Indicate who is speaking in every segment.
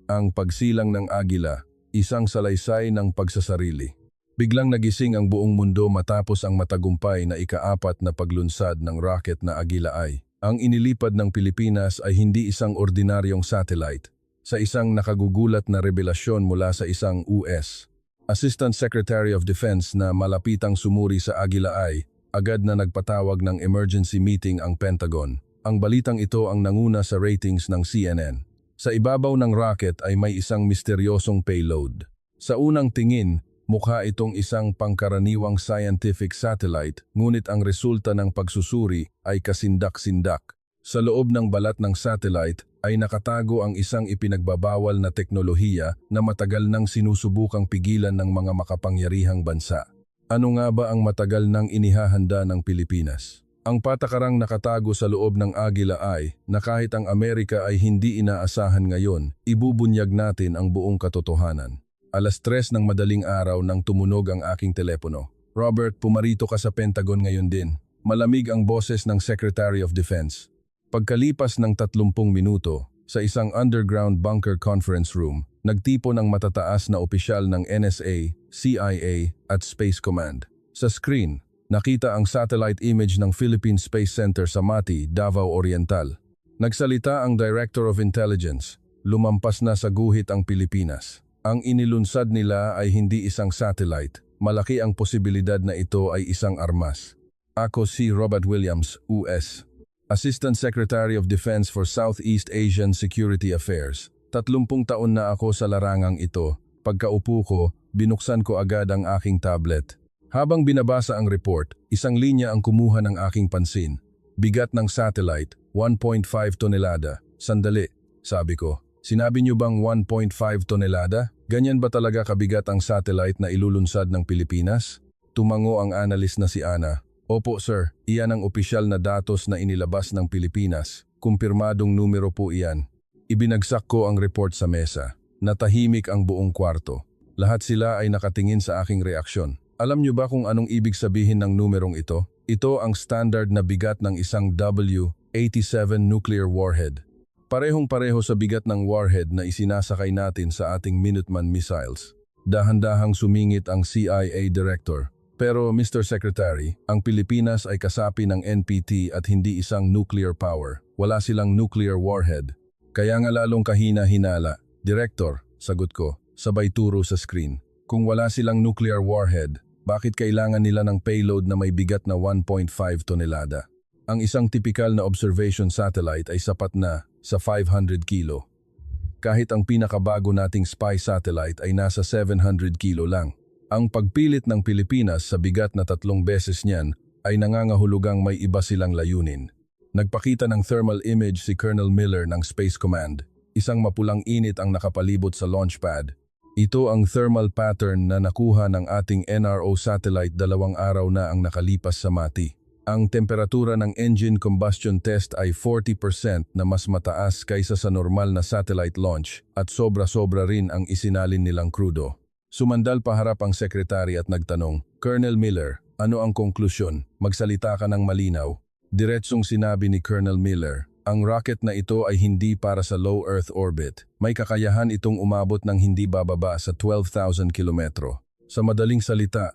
Speaker 1: Ang pagsilang ng agila, isang salaysay ng pagsasarili. Biglang nagising ang buong mundo matapos ang matagumpay na ika-4 na paglunsad ng rocket na Agila I. Ang inilipad ng Pilipinas ay hindi isang ordinaryong satellite, sa isang nakagugulat na revelasyon mula sa isang US Assistant Secretary of Defense na malapitang sumuri sa Agila I, agad na nagpatawag ng emergency meeting ang Pentagon. Ang balitang ito ang nanguna sa ratings ng CNN. Sa ibabaw ng rocket ay may isang misteryosong payload. Sa unang tingin, mukha itong isang pangkaraniwang scientific satellite, ngunit ang resulta ng pagsusuri ay kasindak-sindak. Sa loob ng balat ng satellite ay nakatago ang isang ipinagbabawal na teknolohiya na matagal nang sinusubukang pigilan ng mga makapangyarihang bansa. Ano nga ba ang matagal nang inihahanda ng Pilipinas? Ang patakarang nakatago sa loob ng Agila I na kahit ang Amerika ay hindi inaasahan ngayon, ibubunyag natin ang buong katotohanan. 3:00 ng madaling araw nang tumunog ang aking telepono. Robert, pumarito ka sa Pentagon ngayon din. Malamig ang boses ng Secretary of Defense. Pagkalipas ng 30 minuto, sa isang underground bunker conference room, nagtipon ang matataas na opisyal ng NSA, CIA at Space Command. Sa screen, nakita ang satellite image ng Philippine Space Center sa Mati, Davao Oriental. Nagsalita ang Director of Intelligence. Lumampas na sa guhit ang Pilipinas. Ang inilunsad nila ay hindi isang satellite. Malaki ang posibilidad na ito ay isang armas. Ako si Robert Williams, US Assistant Secretary of Defense for Southeast Asian Security Affairs. 30 taon na ako sa larangang ito. Pagkaupo ko, binuksan ko agad ang aking tablet. Habang binabasa ang report, isang linya ang kumuha ng aking pansin. Bigat ng satellite, 1.5 tonelada. Sandali, sabi ko. Sinabi niyo bang 1.5 tonelada? Ganyan ba talaga kabigat ang satellite na ilulunsad ng Pilipinas? Tumango ang analyst na si Ana. Opo sir, iyan ang opisyal na datos na inilabas ng Pilipinas. Kumpirmadong numero po iyan. Ibinagsak ko ang report sa mesa. Natahimik ang buong kwarto. Lahat sila ay nakatingin sa aking reaksyon. Alam niyo ba kung anong ibig sabihin ng numerong ito? Ito ang standard na bigat ng isang W-87 nuclear warhead. Parehong-pareho sa bigat ng warhead na isinasakay natin sa ating Minuteman missiles. Dahan-dahang sumingit ang CIA Director. Pero Mr. Secretary, ang Pilipinas ay kasapi ng NPT at hindi isang nuclear power. Wala silang nuclear warhead. Kaya nga lalong kahina-hinala. Director, sagot ko, sabay turo sa screen. Kung wala silang nuclear warhead, bakit kailangan nila ng payload na may bigat na 1.5 tonelada? Ang isang typical na observation satellite ay sapat na sa 500 kilo. Kahit ang pinakabago nating spy satellite ay nasa 700 kilo lang. Ang pagpilit ng Pilipinas sa bigat na 3 beses niyan ay nangangahulugang may iba silang layunin. Nagpakita ng thermal image si Colonel Miller ng Space Command. Isang mapulang init ang nakapalibot sa launch pad. Ito ang thermal pattern na nakuha ng ating NRO satellite 2 araw na ang nakalipas sa Mati. Ang temperatura ng engine combustion test ay 40% na mas mataas kaysa sa normal na satellite launch at sobra-sobra rin ang isinalin nilang krudo. Sumandal paharap ang sekretary at nagtanong, Colonel Miller, ano ang konklusyon? Magsalita ka ng malinaw. Diretsong sinabi ni Colonel Miller, ang rocket na ito ay hindi para sa low Earth orbit. May kakayahan itong umabot ng hindi bababa sa 12,000 kilometro. Sa madaling salita,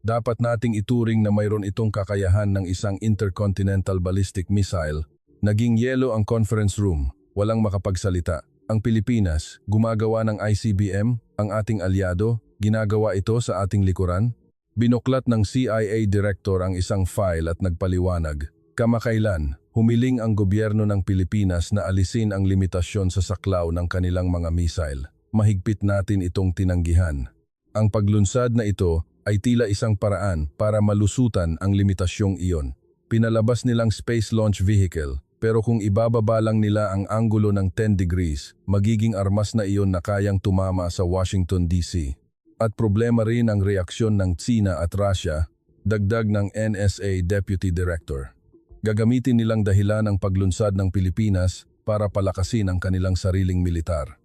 Speaker 1: dapat nating ituring na mayroon itong kakayahan ng isang intercontinental ballistic missile. Naging yelo ang conference room, walang makapagsalita. Ang Pilipinas, gumagawa ng ICBM, ang ating alyado, ginagawa ito sa ating likuran. Binuklat ng CIA Director ang isang file at nagpaliwanag. Kamakailan, humiling ang gobyerno ng Pilipinas na alisin ang limitasyon sa saklaw ng kanilang mga missile. Mahigpit natin itong tinanggihan. Ang paglunsad na ito ay tila isang paraan para malusutan ang limitasyong iyon. Pinalabas nilang space launch vehicle. Pero kung ibababa lang nila ang anggulo ng 10 degrees, magiging armas na iyon na kayang tumama sa Washington DC. At problema rin ang reaksyon ng Tsina at Russia, dagdag ng NSA Deputy Director. Gagamitin nilang dahilan ang paglunsad ng Pilipinas para palakasin ang kanilang sariling militar.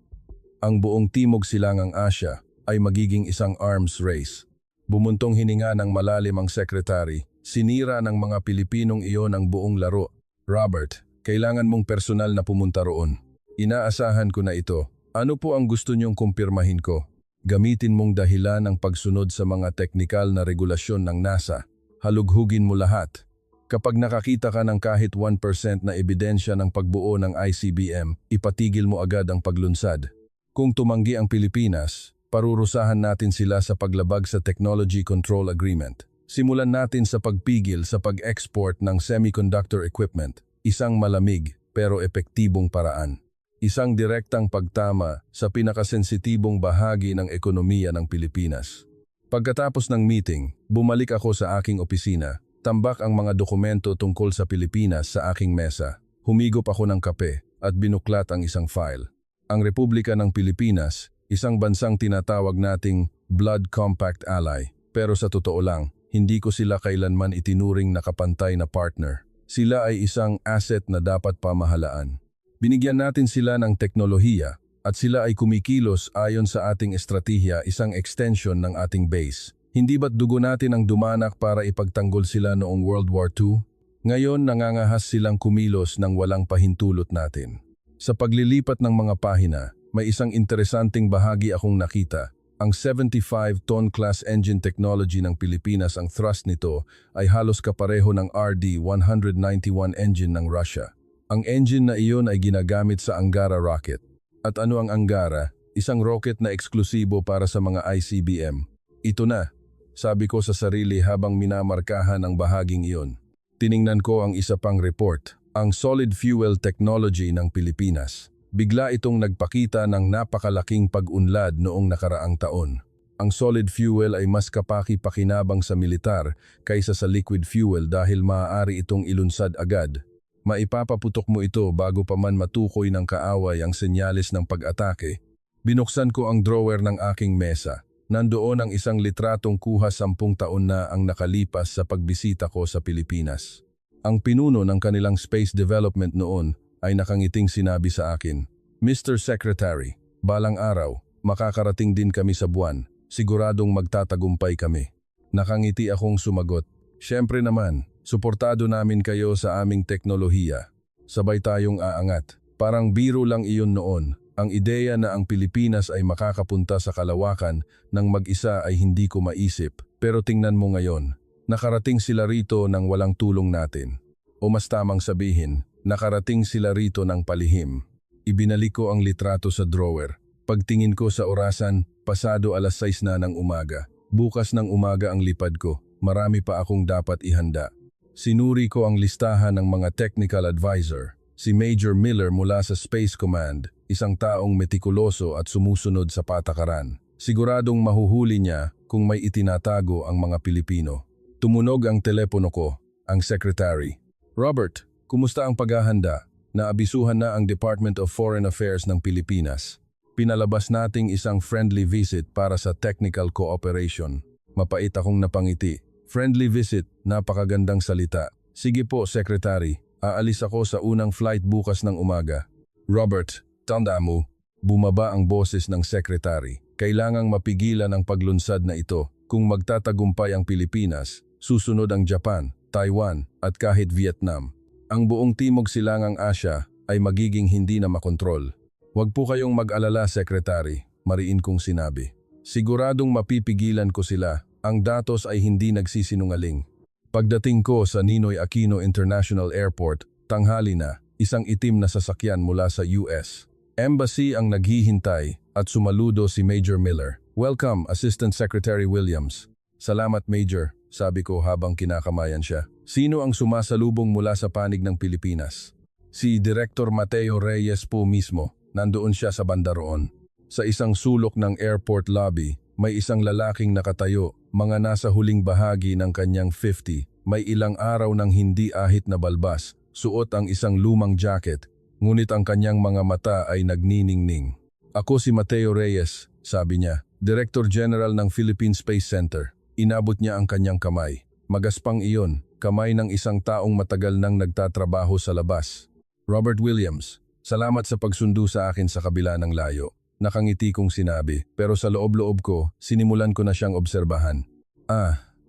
Speaker 1: Ang buong Timog Silangang Asya ay magiging isang arms race. Bumuntong hininga ng malalim ang sekretary, sinira ng mga Pilipinong iyon ang buong laro. Robert, kailangan mong personal na pumunta roon. Inaasahan ko na ito. Ano po ang gusto niyong kumpirmahin ko? Gamitin mong dahilan ang pagsunod sa mga teknikal na regulasyon ng NASA. Halughugin mo lahat. Kapag nakakita ka ng kahit 1% na ebidensya ng pagbuo ng ICBM, ipatigil mo agad ang paglunsad. Kung tumanggi ang Pilipinas, parurusahan natin sila sa paglabag sa Technology Control Agreement. Simulan natin sa pagpigil sa pag-export ng semiconductor equipment, isang malamig pero epektibong paraan. Isang direktang pagtama sa pinakasensitibong bahagi ng ekonomiya ng Pilipinas. Pagkatapos ng meeting, bumalik ako sa aking opisina. Tambak ang mga dokumento tungkol sa Pilipinas sa aking mesa. Humigop ako ng kape at binuklat ang isang file. Ang Republika ng Pilipinas, isang bansang tinatawag nating Blood Compact Ally. Pero sa totoo lang, hindi ko sila kailanman itinuring na kapantay na partner. Sila ay isang asset na dapat pamahalaan. Binigyan natin sila ng teknolohiya at sila ay kumikilos ayon sa ating estratehiya, isang extension ng ating base. Hindi ba't dugo natin ang dumanak para ipagtanggol sila noong World War II? Ngayon nangangahas silang kumilos ng walang pahintulot natin. Sa paglilipat ng mga pahina, may isang interesanting bahagi akong nakita. Ang 75-ton class engine technology ng Pilipinas, ang thrust nito ay halos kapareho ng RD-191 engine ng Russia. Ang engine na iyon ay ginagamit sa Angara rocket. At ano ang Angara? Isang rocket na eksklusibo para sa mga ICBM. Ito na. Sabi ko sa sarili habang minamarkahan ang bahaging iyon. Tiningnan ko ang isa pang report, ang solid fuel technology ng Pilipinas. Bigla itong nagpakita ng napakalaking pag-unlad noong nakaraang taon. Ang solid fuel ay mas kapaki-pakinabang sa militar kaysa sa liquid fuel dahil maaari itong ilunsad agad. Maipapaputok mo ito bago pa man matukoy ng kaaway ang senyales ng pag-atake. Binuksan ko ang drawer ng aking mesa. Nandoon ang isang litratong kuha 10 taon na ang nakalipas sa pagbisita ko sa Pilipinas. Ang pinuno ng kanilang space development noon ay nakangiting sinabi sa akin, "Mr. Secretary, balang araw, makakarating din kami sa buwan. Siguradong magtatagumpay kami." Nakangiti akong sumagot, "Siyempre naman, suportado namin kayo sa aming teknolohiya. Sabay tayong aangat." Parang biro lang iyon noon. Ang ideya na ang Pilipinas ay makakapunta sa kalawakan ng mag-isa ay hindi ko maisip. Pero tingnan mo ngayon, nakarating sila rito ng walang tulong natin. O mas tamang sabihin, nakarating sila rito ng palihim. Ibinalik ko ang litrato sa drawer. Pagtingin ko sa orasan, pasado 6:00 na ng umaga. Bukas ng umaga ang lipad ko. Marami pa akong dapat ihanda. Sinuri ko ang listahan ng mga technical advisor. Si Major Miller mula sa Space Command, isang taong metikuloso at sumusunod sa patakaran. Siguradong mahuhuli niya kung may itinatago ang mga Pilipino. Tumunog ang telepono ko, ang secretary. "Robert, kumusta ang paghahanda? Naabisuhan na ang Department of Foreign Affairs ng Pilipinas. Pinalabas nating isang friendly visit para sa technical cooperation." Mapait akong napangiti. "Friendly visit, napakagandang salita. Sige po, Secretary. Aalis ako sa unang flight bukas ng umaga." "Robert, tanda mo." Bumaba ang boses ng Secretary. "Kailangang mapigilan ang paglunsad na ito. Kung magtatagumpay ang Pilipinas, susunod ang Japan, Taiwan at kahit Vietnam. Ang buong Timog Silangang Asya ay magiging hindi na makontrol." "Huwag po kayong mag-alala, Secretary," mariin kong sinabi. "Siguradong mapipigilan ko sila. Ang datos ay hindi nagsisinungaling." Pagdating ko sa Ninoy Aquino International Airport, tanghali na, isang itim na sasakyan mula sa US Embassy ang naghihintay at sumaludo si Major Miller. "Welcome, Assistant Secretary Williams." "Salamat, Major," sabi ko habang kinakamayan siya. "Sino ang sumasalubong mula sa panig ng Pilipinas?" "Si Director Mateo Reyes po mismo. Nandoon siya sa banda roon." Sa isang sulok ng airport lobby, may isang lalaking nakatayo, mga nasa huling bahagi ng kanyang 50. May ilang araw nang hindi ahit na balbas, suot ang isang lumang jacket, ngunit ang kanyang mga mata ay nagniningning. "Ako si Mateo Reyes," sabi niya, "Director General ng Philippine Space Center." Inabot niya ang kanyang kamay. Magaspang iyon, kamay ng isang taong matagal nang nagtatrabaho sa labas. "Robert Williams, salamat sa pagsundo sa akin sa kabila ng layo." Nakangiti kong sinabi, pero sa loob-loob ko, sinimulan ko na siyang obserbahan.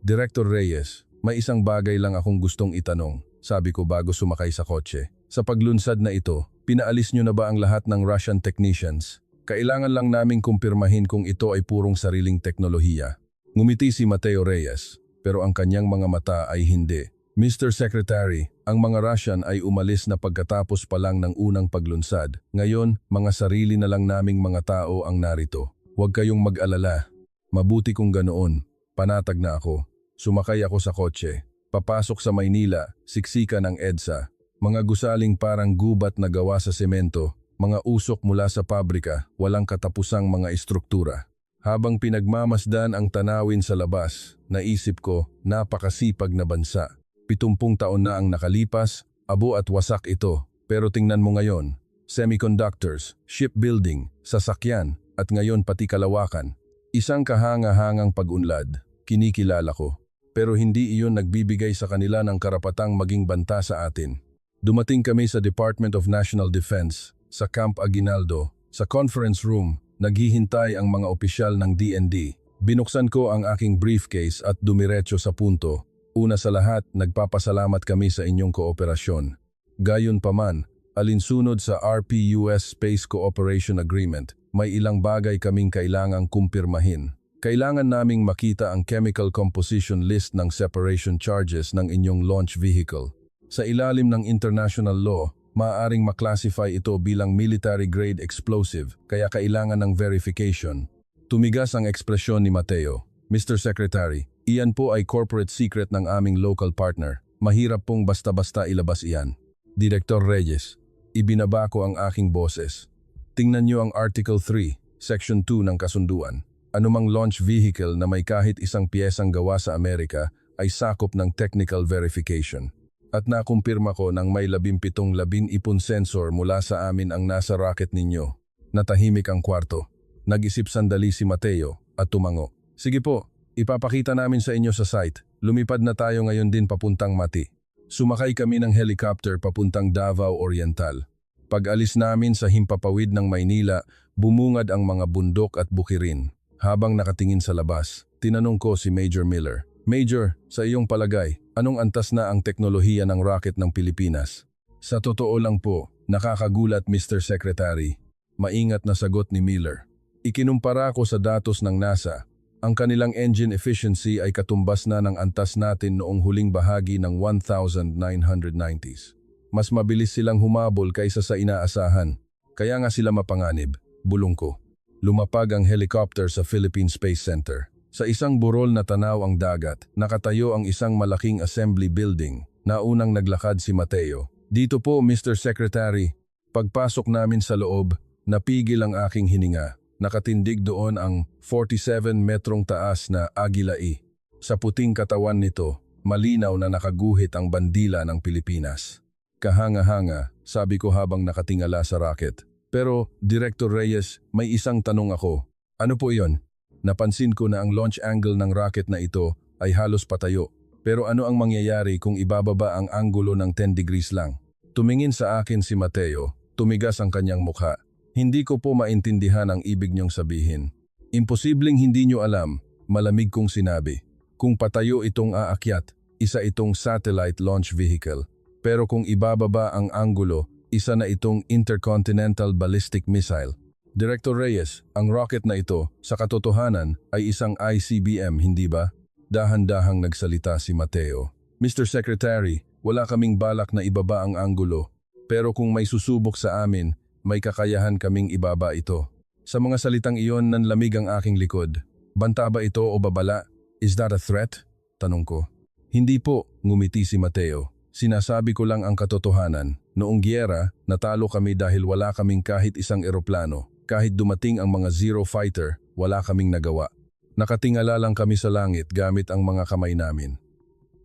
Speaker 1: Director Reyes, may isang bagay lang akong gustong itanong," sabi ko bago sumakay sa kotse. "Sa paglunsad na ito, pinaalis niyo na ba ang lahat ng Russian technicians?" Kailangan lang naming kumpirmahin kung ito ay purong sariling teknolohiya. Ngumiti si Mateo Reyes, pero ang kanyang mga mata ay hindi. Mr. Secretary, ang mga Russian ay umalis na pagkatapos pa lang ng unang paglunsad. Ngayon, mga sarili na lang naming mga tao ang narito. Huwag kayong mag-alala. Mabuti kung ganoon. Panatag na ako. Sumakay ako sa kotse. Papasok sa Maynila, siksika ng EDSA. Mga gusaling parang gubat na gawa sa semento. Mga usok mula sa pabrika, walang katapusang mga istruktura. Habang pinagmamasdan ang tanawin sa labas, naisip ko, napakasipag na bansa. 70 taon na ang nakalipas, abo at wasak ito. Pero tingnan mo ngayon, semiconductors, shipbuilding, sasakyan, at ngayon pati kalawakan. Isang kahanga-hangang pag-unlad, kinikilala ko. Pero hindi iyon nagbibigay sa kanila ng karapatang maging banta sa atin. Dumating kami sa Department of National Defense, sa Camp Aguinaldo, sa conference room, naghihintay ang mga opisyal ng DND. Binuksan ko ang aking briefcase at dumiretso sa punto. Una sa lahat, nagpapasalamat kami sa inyong kooperasyon. Gayunpaman, alinsunod sa RP-US Space Cooperation Agreement, may ilang bagay kaming kailangang kumpirmahin. Kailangan naming makita ang chemical composition list ng separation charges ng inyong launch vehicle. Sa ilalim ng international law, maaaring maklasify ito bilang military-grade explosive, kaya kailangan ng verification. Tumigas ang ekspresyon ni Mateo. Mr. Secretary, iyan po ay corporate secret ng aming local partner. Mahirap pong basta-basta ilabas iyan. Director Reyes, ibinaba ko ang aking boses. Tingnan niyo ang Article 3, Section 2 ng kasunduan. Anumang launch vehicle na may kahit isang piyesang gawa sa Amerika ay sakop ng technical verification. At nakumpirma ko nang may 17 labing-ipon sensor mula sa amin ang nasa rocket ninyo. Natahimik ang kwarto. Nag-isip sandali si Mateo at tumango. Sige po, ipapakita namin sa inyo sa site. Lumipad na tayo ngayon din papuntang Mati. Sumakay kami ng helicopter papuntang Davao Oriental. Pag-alis namin sa himpapawid ng Maynila, bumungad ang mga bundok at bukirin. Habang nakatingin sa labas, tinanong ko si Major Miller. Major, sa iyong palagay, anong antas na ang teknolohiya ng rocket ng Pilipinas? Sa totoo lang po, nakakagulat Mr. Secretary. Maingat na sagot ni Miller. Ikinumpara ko sa datos ng NASA. Ang kanilang engine efficiency ay katumbas na ng antas natin noong huling bahagi ng 1990s. Mas mabilis silang humabol kaysa sa inaasahan. Kaya nga sila mapanganib, bulong ko. Lumapag ang helicopter sa Philippine Space Center. Sa isang burol na tanaw ang dagat, nakatayo ang isang malaking assembly building. Naunang naglakad si Mateo. Dito po, Mr. Secretary. Pagpasok namin sa loob, napigil ang aking hininga. Nakatindig doon ang 47 metrong taas na Agila E. Sa puting katawan nito, malinaw na nakaguhit ang bandila ng Pilipinas. Kahanga-hanga, sabi ko habang nakatingala sa rocket. Pero, Director Reyes, may isang tanong ako. Ano po iyon? Napansin ko na ang launch angle ng rocket na ito ay halos patayo. Pero ano ang mangyayari kung ibababa ang anggulo ng 10 degrees lang? Tumingin sa akin si Mateo, tumigas ang kanyang mukha. Hindi ko po maintindihan ang ibig niyong sabihin. Imposibleng hindi niyo alam, malamig kong sinabi. Kung patayo itong aakyat, isa itong satellite launch vehicle. Pero kung ibababa ang anggulo, isa na itong intercontinental ballistic missile. Director Reyes, ang rocket na ito, sa katotohanan, ay isang ICBM, hindi ba? Dahan-dahang nagsalita si Mateo. Mr. Secretary, wala kaming balak na ibaba ang anggulo. Pero kung may susubok sa amin, may kakayahan kaming ibaba ito. Sa mga salitang iyon, nanlamig ang aking likod. Banta ba ito o babala? Is that a threat? Tanong ko. Hindi po, ngumiti si Mateo. Sinasabi ko lang ang katotohanan. Noong giyera, natalo kami dahil wala kaming kahit isang eroplano. Kahit dumating ang mga Zero Fighter, wala kaming nagawa. Nakatingala lang kami sa langit gamit ang mga kamay namin.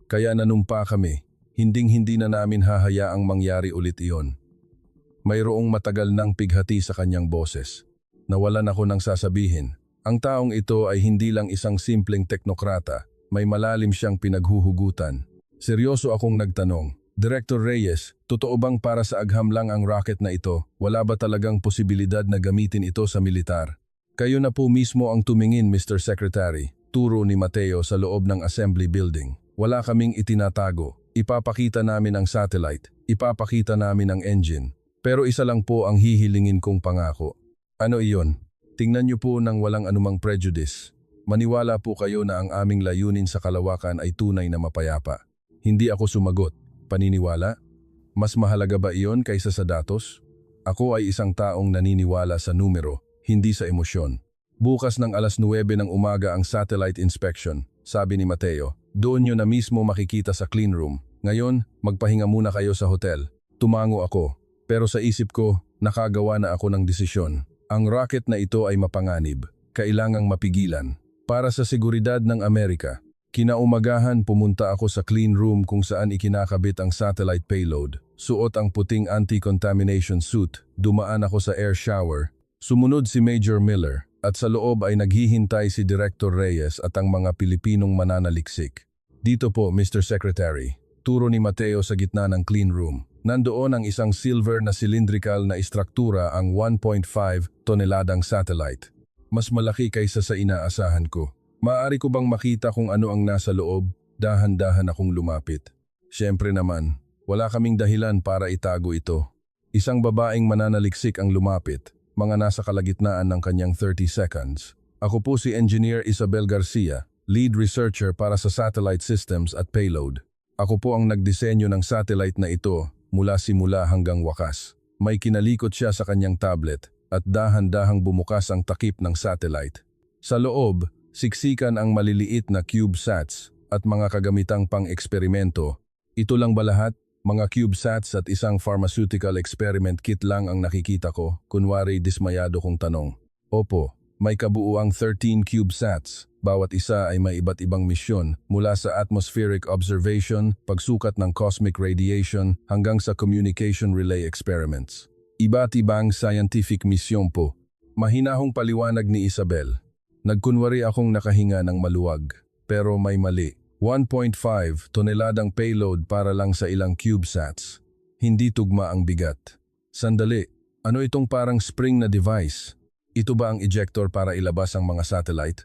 Speaker 1: Kaya nanumpa kami, hinding-hindi na namin hahayaang mangyari ulit iyon. Mayroong matagal nang pighati sa kanyang boses. Nawalan ako ng sasabihin. Ang taong ito ay hindi lang isang simpleng teknokrata, may malalim siyang pinaghuhugutan. Seryoso akong nagtanong, Director Reyes, totoo bang para sa agham lang ang rocket na ito? Wala ba talagang posibilidad na gamitin ito sa militar? Kayo na po mismo ang tumingin, Mr. Secretary, turo ni Mateo sa loob ng assembly building. Wala kaming itinatago. Ipapakita namin ang satellite. Ipapakita namin ang engine. Pero isa lang po ang hihilingin kong pangako. Ano iyon? Tingnan niyo po ng walang anumang prejudice. Maniwala po kayo na ang aming layunin sa kalawakan ay tunay na mapayapa. Hindi ako sumagot. Paniniwala? Mas mahalaga ba iyon kaysa sa datos? Ako ay isang taong naniniwala sa numero, hindi sa emosyon. Bukas ng alas 9 ng umaga ang satellite inspection, sabi ni Mateo. Doon niyo na mismo makikita sa clean room. Ngayon, magpahinga muna kayo sa hotel. Tumango ako. Pero sa isip ko, nakagawa na ako ng desisyon. Ang rocket na ito ay mapanganib. Kailangang mapigilan. Para sa seguridad ng Amerika, kinaumagahan pumunta ako sa clean room kung saan ikinakabit ang satellite payload. Suot ang puting anti-contamination suit, dumaan ako sa air shower. Sumunod si Major Miller at sa loob ay naghihintay si Director Reyes at ang mga Pilipinong mananaliksik. Dito po, Mr. Secretary. Turo ni Mateo sa gitna ng clean room. Nandoon ang isang silver na cylindrical na istruktura ang 1.5 toneladang satellite. Mas malaki kaysa sa inaasahan ko. Maaari ko bang makita kung ano ang nasa loob? Dahan-dahan akong lumapit. Siyempre naman, wala kaming dahilan para itago ito. Isang babaeng mananaliksik ang lumapit, mga nasa kalagitnaan ng kanyang 30 seconds. Ako po si Engineer Isabel Garcia, lead researcher para sa satellite systems at payload. Ako po ang nagdisenyo ng satellite na ito mula simula hanggang wakas. May kinalikot siya sa kanyang tablet at dahan-dahang bumukas ang takip ng satellite. Sa loob, siksikan ang maliliit na CubeSats at mga kagamitang pang-eksperimento. Ito lang ba lahat? Mga CubeSats at isang pharmaceutical experiment kit lang ang nakikita ko, kunwari dismayado kong tanong. Opo, may kabuuang 13 CubeSats. Bawat isa ay may iba't ibang misyon mula sa atmospheric observation, pagsukat ng cosmic radiation hanggang sa communication relay experiments. Iba't ibang scientific mission po. Mahinahong paliwanag ni Isabel. Nagkunwari akong nakahinga ng maluwag, pero may mali. 1.5 toneladang payload para lang sa ilang CubeSats. Hindi tugma ang bigat. Sandali, ano itong parang spring na device? Ito ba ang ejector para ilabas ang mga satellite?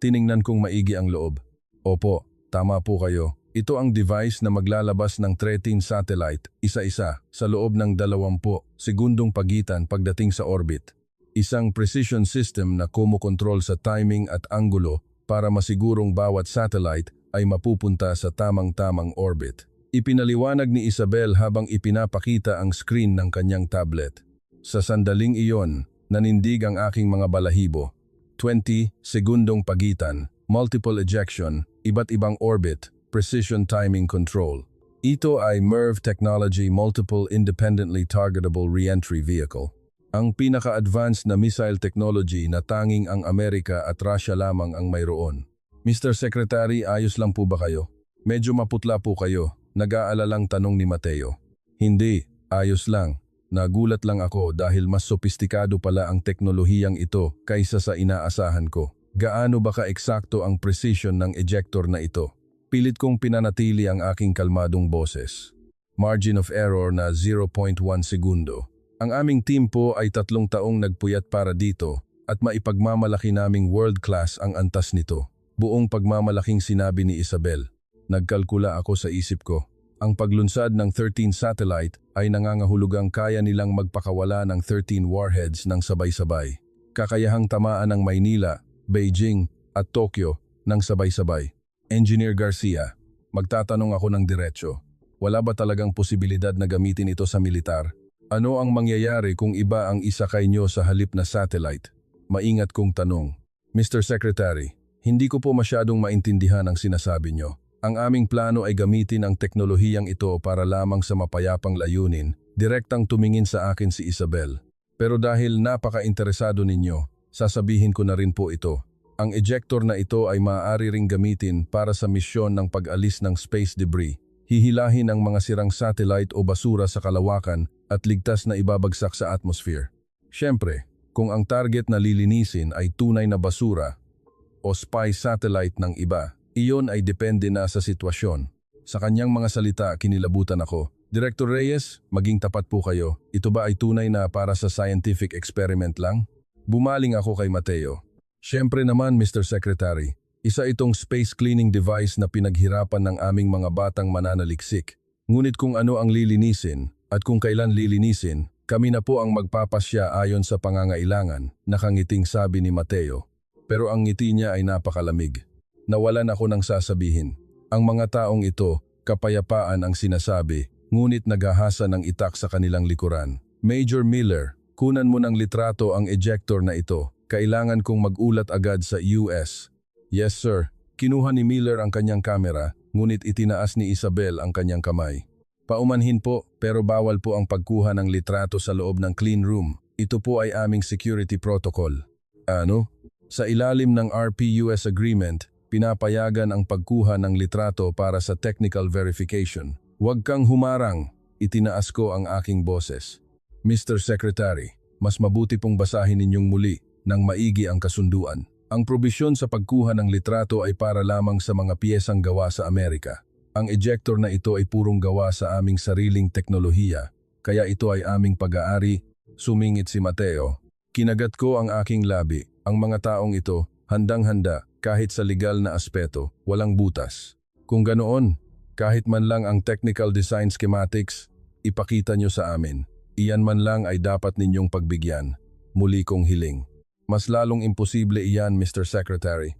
Speaker 1: Tiningnan kong maigi ang loob. Opo, tama po kayo. Ito ang device na maglalabas ng 13 satellite, isa-isa, sa loob ng 20 segundong pagitan pagdating sa orbit. Isang precision system na kumokontrol sa timing at anggulo para masigurong bawat satellite ay mapupunta sa tamang-tamang orbit. Ipinaliwanag ni Isabel habang ipinapakita ang screen ng kanyang tablet. Sa sandaling iyon, nanindig ang aking mga balahibo. 20 segundong pagitan, multiple ejection, iba't ibang orbit, precision timing control. Ito ay MERV Technology Multiple Independently Targetable Reentry Vehicle. Ang pinaka-advanced na missile technology na tanging ang Amerika at Russia lamang ang mayroon. Mr. Secretary, ayos lang po ba kayo? Medyo maputla po kayo, nag-aalalang tanong ni Mateo. Hindi, ayos lang. Nagulat lang ako dahil mas sopistikado pala ang teknolohiyang ito kaysa sa inaasahan ko. Gaano ba ka-eksakto ang precision ng ejector na ito? Pilit kong pinanatili ang aking kalmadong boses. Margin of error na 0.1 segundo. Ang aming team po ay 3 taong nagpuyat para dito at maipagmamalaki naming world-class ang antas nito. Buong pagmamalaking sinabi ni Isabel. Nagkalkula ako sa isip ko. Ang paglunsad ng 13 satellite ay nangangahulugang kaya nilang magpakawala ng 13 warheads ng sabay-sabay. Kakayahang tamaan ng Maynila, Beijing at Tokyo ng sabay-sabay. Engineer Garcia, magtatanong ako ng diretsyo. Wala ba talagang posibilidad na gamitin ito sa militar? Ano ang mangyayari kung iba ang isakay nyo sa halip na satellite? Maingat kong tanong. Mr. Secretary, hindi ko po masyadong maintindihan ang sinasabi nyo. Ang aming plano ay gamitin ang teknolohiyang ito para lamang sa mapayapang layunin. Direktang tumingin sa akin si Isabel. Pero dahil napaka-interesado ninyo, sasabihin ko na rin po ito. Ang ejector na ito ay maaari ring gamitin para sa misyon ng pag-alis ng space debris. Hihilahin ang mga sirang satellite o basura sa kalawakan at ligtas na ibabagsak sa atmosphere. Siyempre, kung ang target na lilinisin ay tunay na basura o spy satellite ng iba, iyon ay depende na sa sitwasyon. Sa kanyang mga salita, kinilabutan ako. Director Reyes, maging tapat po kayo. Ito ba ay tunay na para sa scientific experiment lang? Bumaling ako kay Mateo. Siyempre naman, Mr. Secretary. Isa itong space cleaning device na pinaghirapan ng aming mga batang mananaliksik. Ngunit kung ano ang lilinisin at kung kailan lilinisin Kami na po ang magpapasya ayon sa pangangailangan, nakangiting sabi ni Mateo. Pero ang ngiti niya ay napakalamig. Nawalan ako ng sasabihin. Ang mga taong ito, kapayapaan ang sinasabi, ngunit naghahasa ng itak sa kanilang likuran. Major Miller, kunan mo ng litrato ang ejector na ito. Kailangan kong mag-ulat agad sa US. Yes sir. Kinuha ni Miller ang kanyang kamera, ngunit itinaas ni Isabel ang kanyang kamay. Paumanhin po, pero bawal po ang pagkuha ng litrato sa loob ng clean room. Ito po ay aming security protocol. Ano? Sa ilalim ng RPUS agreement, pinapayagan ang pagkuha ng litrato para sa technical verification. Huwag kang humarang, itinaas ko ang aking boses. Mr. Secretary, mas mabuti pong basahin ninyong muli nang maigi ang kasunduan. Ang probisyon sa pagkuha ng litrato ay para lamang sa mga piyesang gawa sa Amerika. Ang ejector na ito ay purong gawa sa aming sariling teknolohiya, kaya ito ay aming pag-aari, sumingit si Mateo. Kinagat ko ang aking labi, ang mga taong ito, handang-handa, kahit sa legal na aspeto, walang butas. Kung ganoon, kahit man lang ang technical design schematics, ipakita nyo sa amin. Iyan man lang ay dapat ninyong pagbigyan. Muli kong hiling. Mas lalong imposible iyan, Mr. Secretary.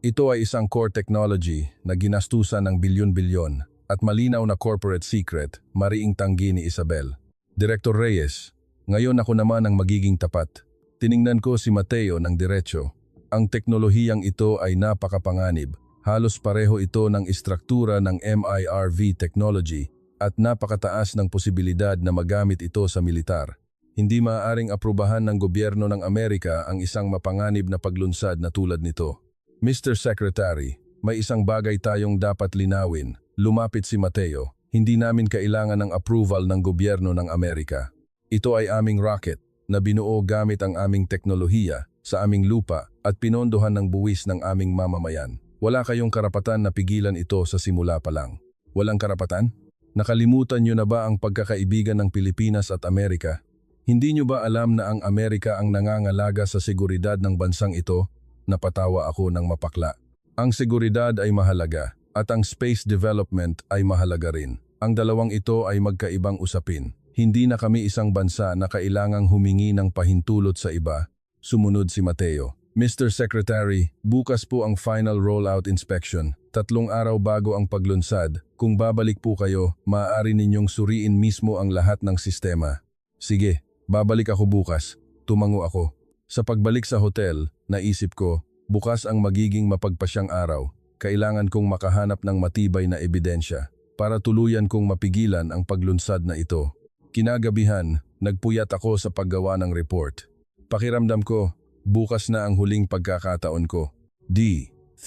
Speaker 1: Ito ay isang core technology na ginastusan ng bilyon-bilyon at malinaw na corporate secret, mariing tanggi ni Isabel. Director Reyes, ngayon ako naman ang magiging tapat. Tiningnan ko si Mateo ng diretso. Ang teknolohiyang ito ay napakapanganib. Halos pareho ito ng istruktura ng MIRV technology at napakataas ng posibilidad na magamit ito sa militar. Hindi maaaring aprubahan ng gobyerno ng Amerika ang isang mapanganib na paglunsad na tulad nito. Mr. Secretary, may isang bagay tayong dapat linawin. Lumapit si Mateo. Hindi namin kailangan ng approval ng gobyerno ng Amerika. Ito ay aming rocket na binuo gamit ang aming teknolohiya sa aming lupa at pinondohan ng buwis ng aming mamamayan. Wala kayong karapatan na pigilan ito sa simula pa lang. Walang karapatan? Nakalimutan niyo na ba ang pagkakaibigan ng Pilipinas at Amerika? Hindi niyo ba alam na ang Amerika ang nangangalaga sa seguridad ng bansang ito? Napatawa ako ng mapakla. Ang seguridad ay mahalaga at ang space development ay mahalaga rin. Ang dalawang ito ay magkaibang usapin. Hindi na kami isang bansa na kailangang humingi ng pahintulot sa iba. Sumunod si Mateo. Mr. Secretary, bukas po ang final rollout inspection. 3 araw bago ang paglunsad. Kung babalik po kayo, maaari ninyong suriin mismo ang lahat ng sistema. Sige, babalik ako bukas. Tumango ako. Sa pagbalik sa hotel, naisip ko, bukas ang magiging mapagpasyang araw. Kailangan kong makahanap ng matibay na ebidensya para tuluyan kong mapigilan ang paglunsad na ito. Kinagabihan, nagpuyat ako sa paggawa ng report. Pakiramdam ko, bukas na ang huling pagkakataon ko. D3,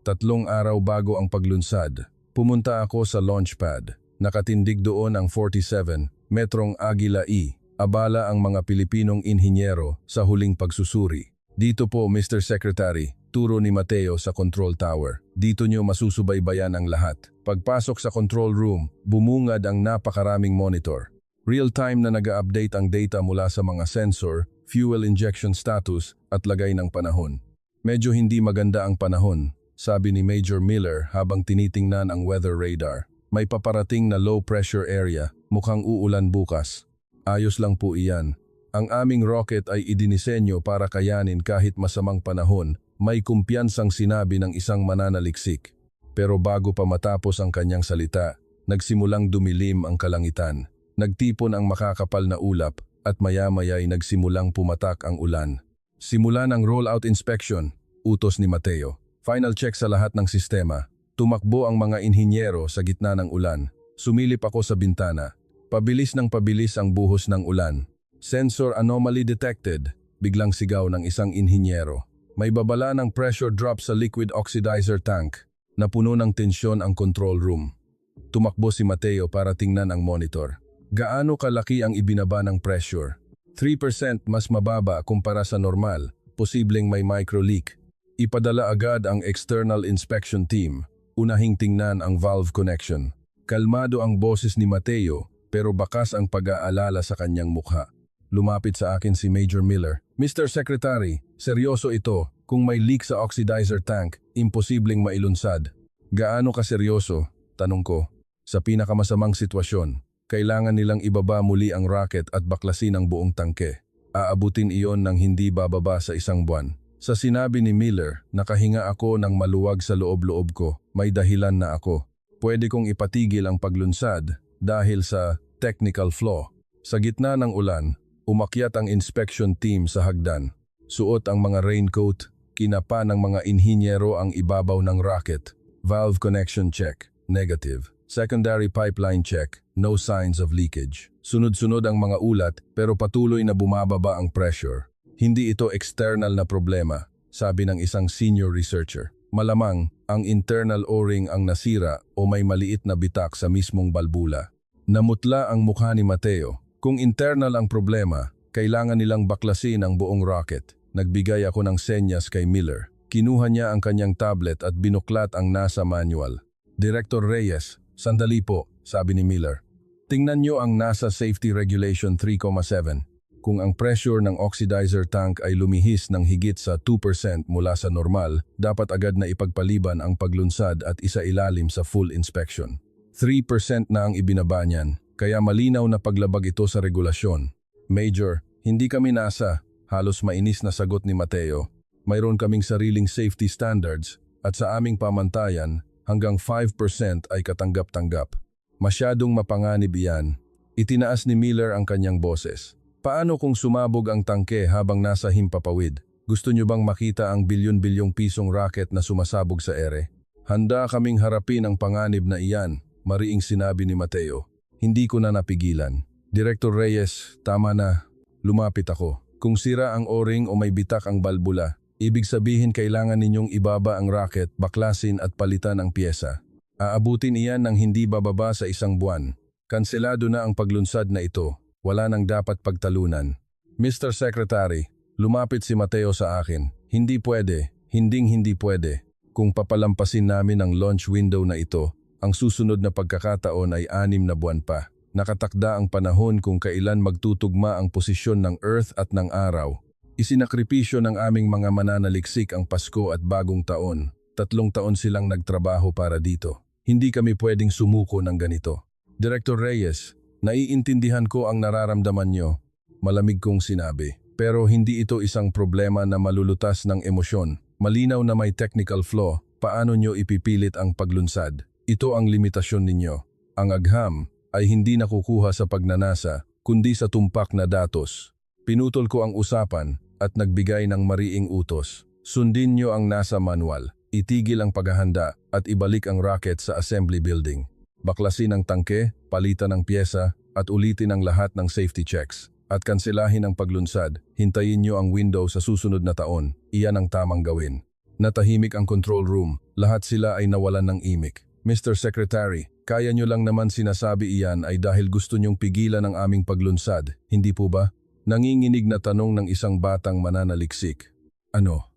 Speaker 1: 3 araw bago ang paglunsad. Pumunta ako sa launchpad. Nakatindig doon ang 47, Metrong Aguila E. Abala ang mga Pilipinong inhinyero sa huling pagsusuri. Dito po, Mr. Secretary, turo ni Mateo sa control tower. Dito nyo masusubaybayan ang lahat. Pagpasok sa control room, bumungad ang napakaraming monitor. Real-time na nag-update ang data mula sa mga sensor, fuel injection status at lagay ng panahon. Medyo hindi maganda ang panahon, sabi ni Major Miller habang tinitingnan ang weather radar. May paparating na low pressure area, mukhang uulan bukas. Ayos lang po iyan. Ang aming rocket ay idinisenyo para kayanin kahit masamang panahon, may kumpiyansang sinabi ng isang mananaliksik. Pero bago pa matapos ang kanyang salita, nagsimulang dumilim ang kalangitan. Nagtipon ang makakapal na ulap at maya-maya'y nagsimulang pumatak ang ulan. Simula ng rollout inspection, utos ni Mateo. Final check sa lahat ng sistema. Tumakbo ang mga inhinyero sa gitna ng ulan. Sumilip ako sa bintana. Pabilis ng pabilis ang buhos ng ulan. Sensor anomaly detected, biglang sigaw ng isang inhinyero. May babala ng pressure drop sa liquid oxidizer tank. Napuno ng tensyon ang control room. Tumakbo si Mateo para tingnan ang monitor. Gaano kalaki ang ibinaba ng pressure? 3% mas mababa kumpara sa normal, posibleng may micro-leak. Ipadala agad ang external inspection team. Unahing tingnan ang valve connection. Kalmado ang boses ni Mateo, pero bakas ang pag-aalala sa kanyang mukha. Lumapit sa akin si Major Miller. Mr. Secretary, seryoso ito. Kung may leak sa oxidizer tank, imposibleng mailunsad. Gaano ka seryoso? Tanong ko. Sa pinakamasamang sitwasyon. Kailangan nilang ibaba muli ang rocket at baklasin ang buong tangke. Aabutin iyon ng hindi bababa sa 1 buwan. Sa sinabi ni Miller, nakahinga ako ng maluwag sa loob-loob ko. May dahilan na ako. Pwede kong ipatigil ang paglunsad dahil sa technical flaw. Sa gitna ng ulan, umakyat ang inspection team sa hagdan. Suot ang mga raincoat, kinapa ng mga inhinyero ang ibabaw ng rocket. Valve connection check, negative. Secondary pipeline check, no signs of leakage. Sunod-sunod ang mga ulat pero patuloy na bumababa ang pressure. Hindi ito external na problema, sabi ng isang senior researcher. Malamang ang internal O-ring ang nasira o may maliit na bitak sa mismong balbula. Namutla ang mukha ni Mateo. Kung internal ang problema, kailangan nilang baklasin ang buong rocket. Nagbigay ako ng senyas kay Miller. Kinuha niya ang kanyang tablet at binuklat ang NASA manual. Director Reyes, sandali po, sabi ni Miller. Tingnan niyo ang NASA Safety Regulation 3.7. Kung ang pressure ng oxidizer tank ay lumihis ng higit sa 2% mula sa normal, dapat agad na ipagpaliban ang paglunsad at isailalim sa full inspection. 3% na ang ibinaba niyan, kaya malinaw na paglabag ito sa regulasyon. Major, hindi kami NASA, halos mainis na sagot ni Mateo. Mayroon kaming sariling safety standards at sa aming pamantayan, hanggang 5% ay katanggap-tanggap. Masyadong mapanganib iyan. Itinaas ni Miller ang kanyang boses. Paano kung sumabog ang tangke habang nasa himpapawid? Gusto niyo bang makita ang bilyon-bilyong pisong rocket na sumasabog sa ere? Handa kaming harapin ang panganib na iyan, mariing sinabi ni Mateo. Hindi ko na napigilan. Director Reyes, tama na. Lumapit ako. Kung sira ang O-ring o may bitak ang balbula, ibig sabihin kailangan ninyong ibaba ang rocket, baklasin at palitan ang pyesa. Aabutin iyan ng hindi bababa sa 1 buwan. Kanselado na ang paglunsad na ito. Wala nang dapat pagtalunan. Mr. Secretary, lumapit si Mateo sa akin. Hindi pwede, hindi pwede. Kung papalampasin namin ang launch window na ito, ang susunod na pagkakataon ay 6 na buwan pa. Nakatakda ang panahon kung kailan magtutugma ang posisyon ng Earth at ng araw. Isinakripisyo ng aming mga mananaliksik ang Pasko at Bagong Taon. 3 taon silang nagtrabaho para dito. Hindi kami pwedeng sumuko ng ganito. Director Reyes, naiintindihan ko ang nararamdaman nyo. Malamig kong sinabi. Pero hindi ito isang problema na malulutas ng emosyon. Malinaw na may technical flaw. Paano nyo ipipilit ang paglunsad? Ito ang limitasyon ninyo. Ang agham ay hindi nakukuha sa pagnanasa, kundi sa tumpak na datos. Pinutol ko ang usapan at nagbigay ng mariing utos. Sundin nyo ang NASA manual, itigil ang paghahanda at ibalik ang rocket sa assembly building. Baklasin ang tangke, palitan ang pyesa at ulitin ang lahat ng safety checks. At kanselahin ang paglunsad, hintayin nyo ang window sa susunod na taon. Iyan ang tamang gawin. Natahimik ang control room, lahat sila ay nawalan ng imik. Mr. Secretary, kaya nyo lang naman sinasabi iyan ay dahil gusto nyong pigilan ang aming paglunsad, hindi po ba? Nanginginig na tanong ng isang batang mananaliksik. Ano?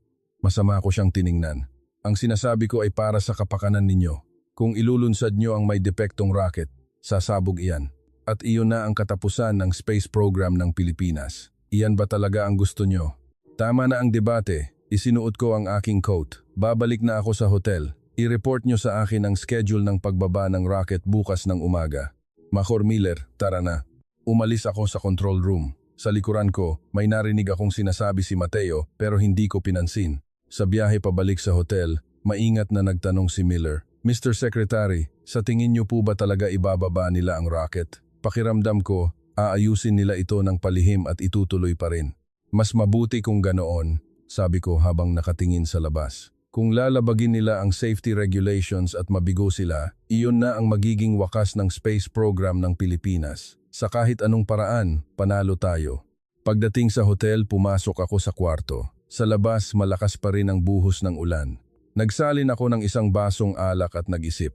Speaker 1: Masama ko siyang tiningnan. Ang sinasabi ko ay para sa kapakanan ninyo. Kung ilulunsad nyo ang may depektong rocket, sasabog iyan. At iyon na ang katapusan ng space program ng Pilipinas. Iyan ba talaga ang gusto nyo? Tama na ang debate. Isinuot ko ang aking coat. Babalik na ako sa hotel. I-report nyo sa akin ang schedule ng pagbaba ng rocket bukas ng umaga. Major Miller, tara na. Umalis ako sa control room. Sa likuran ko, may narinig akong sinasabi si Mateo pero hindi ko pinansin. Sa biyahe pabalik sa hotel, maingat na nagtanong si Miller. Mr. Secretary, sa tingin nyo po ba talaga ibababa nila ang rocket? Pakiramdam ko, aayusin nila ito ng palihim at itutuloy pa rin. Mas mabuti kung ganoon, sabi ko habang nakatingin sa labas. Kung lalabagin nila ang safety regulations at mabigo sila, iyon na ang magiging wakas ng space program ng Pilipinas. Sa kahit anong paraan, panalo tayo. Pagdating sa hotel, pumasok ako sa kwarto. Sa labas, malakas pa rin ang buhos ng ulan. Nagsalin ako ng isang basong alak at nag-isip.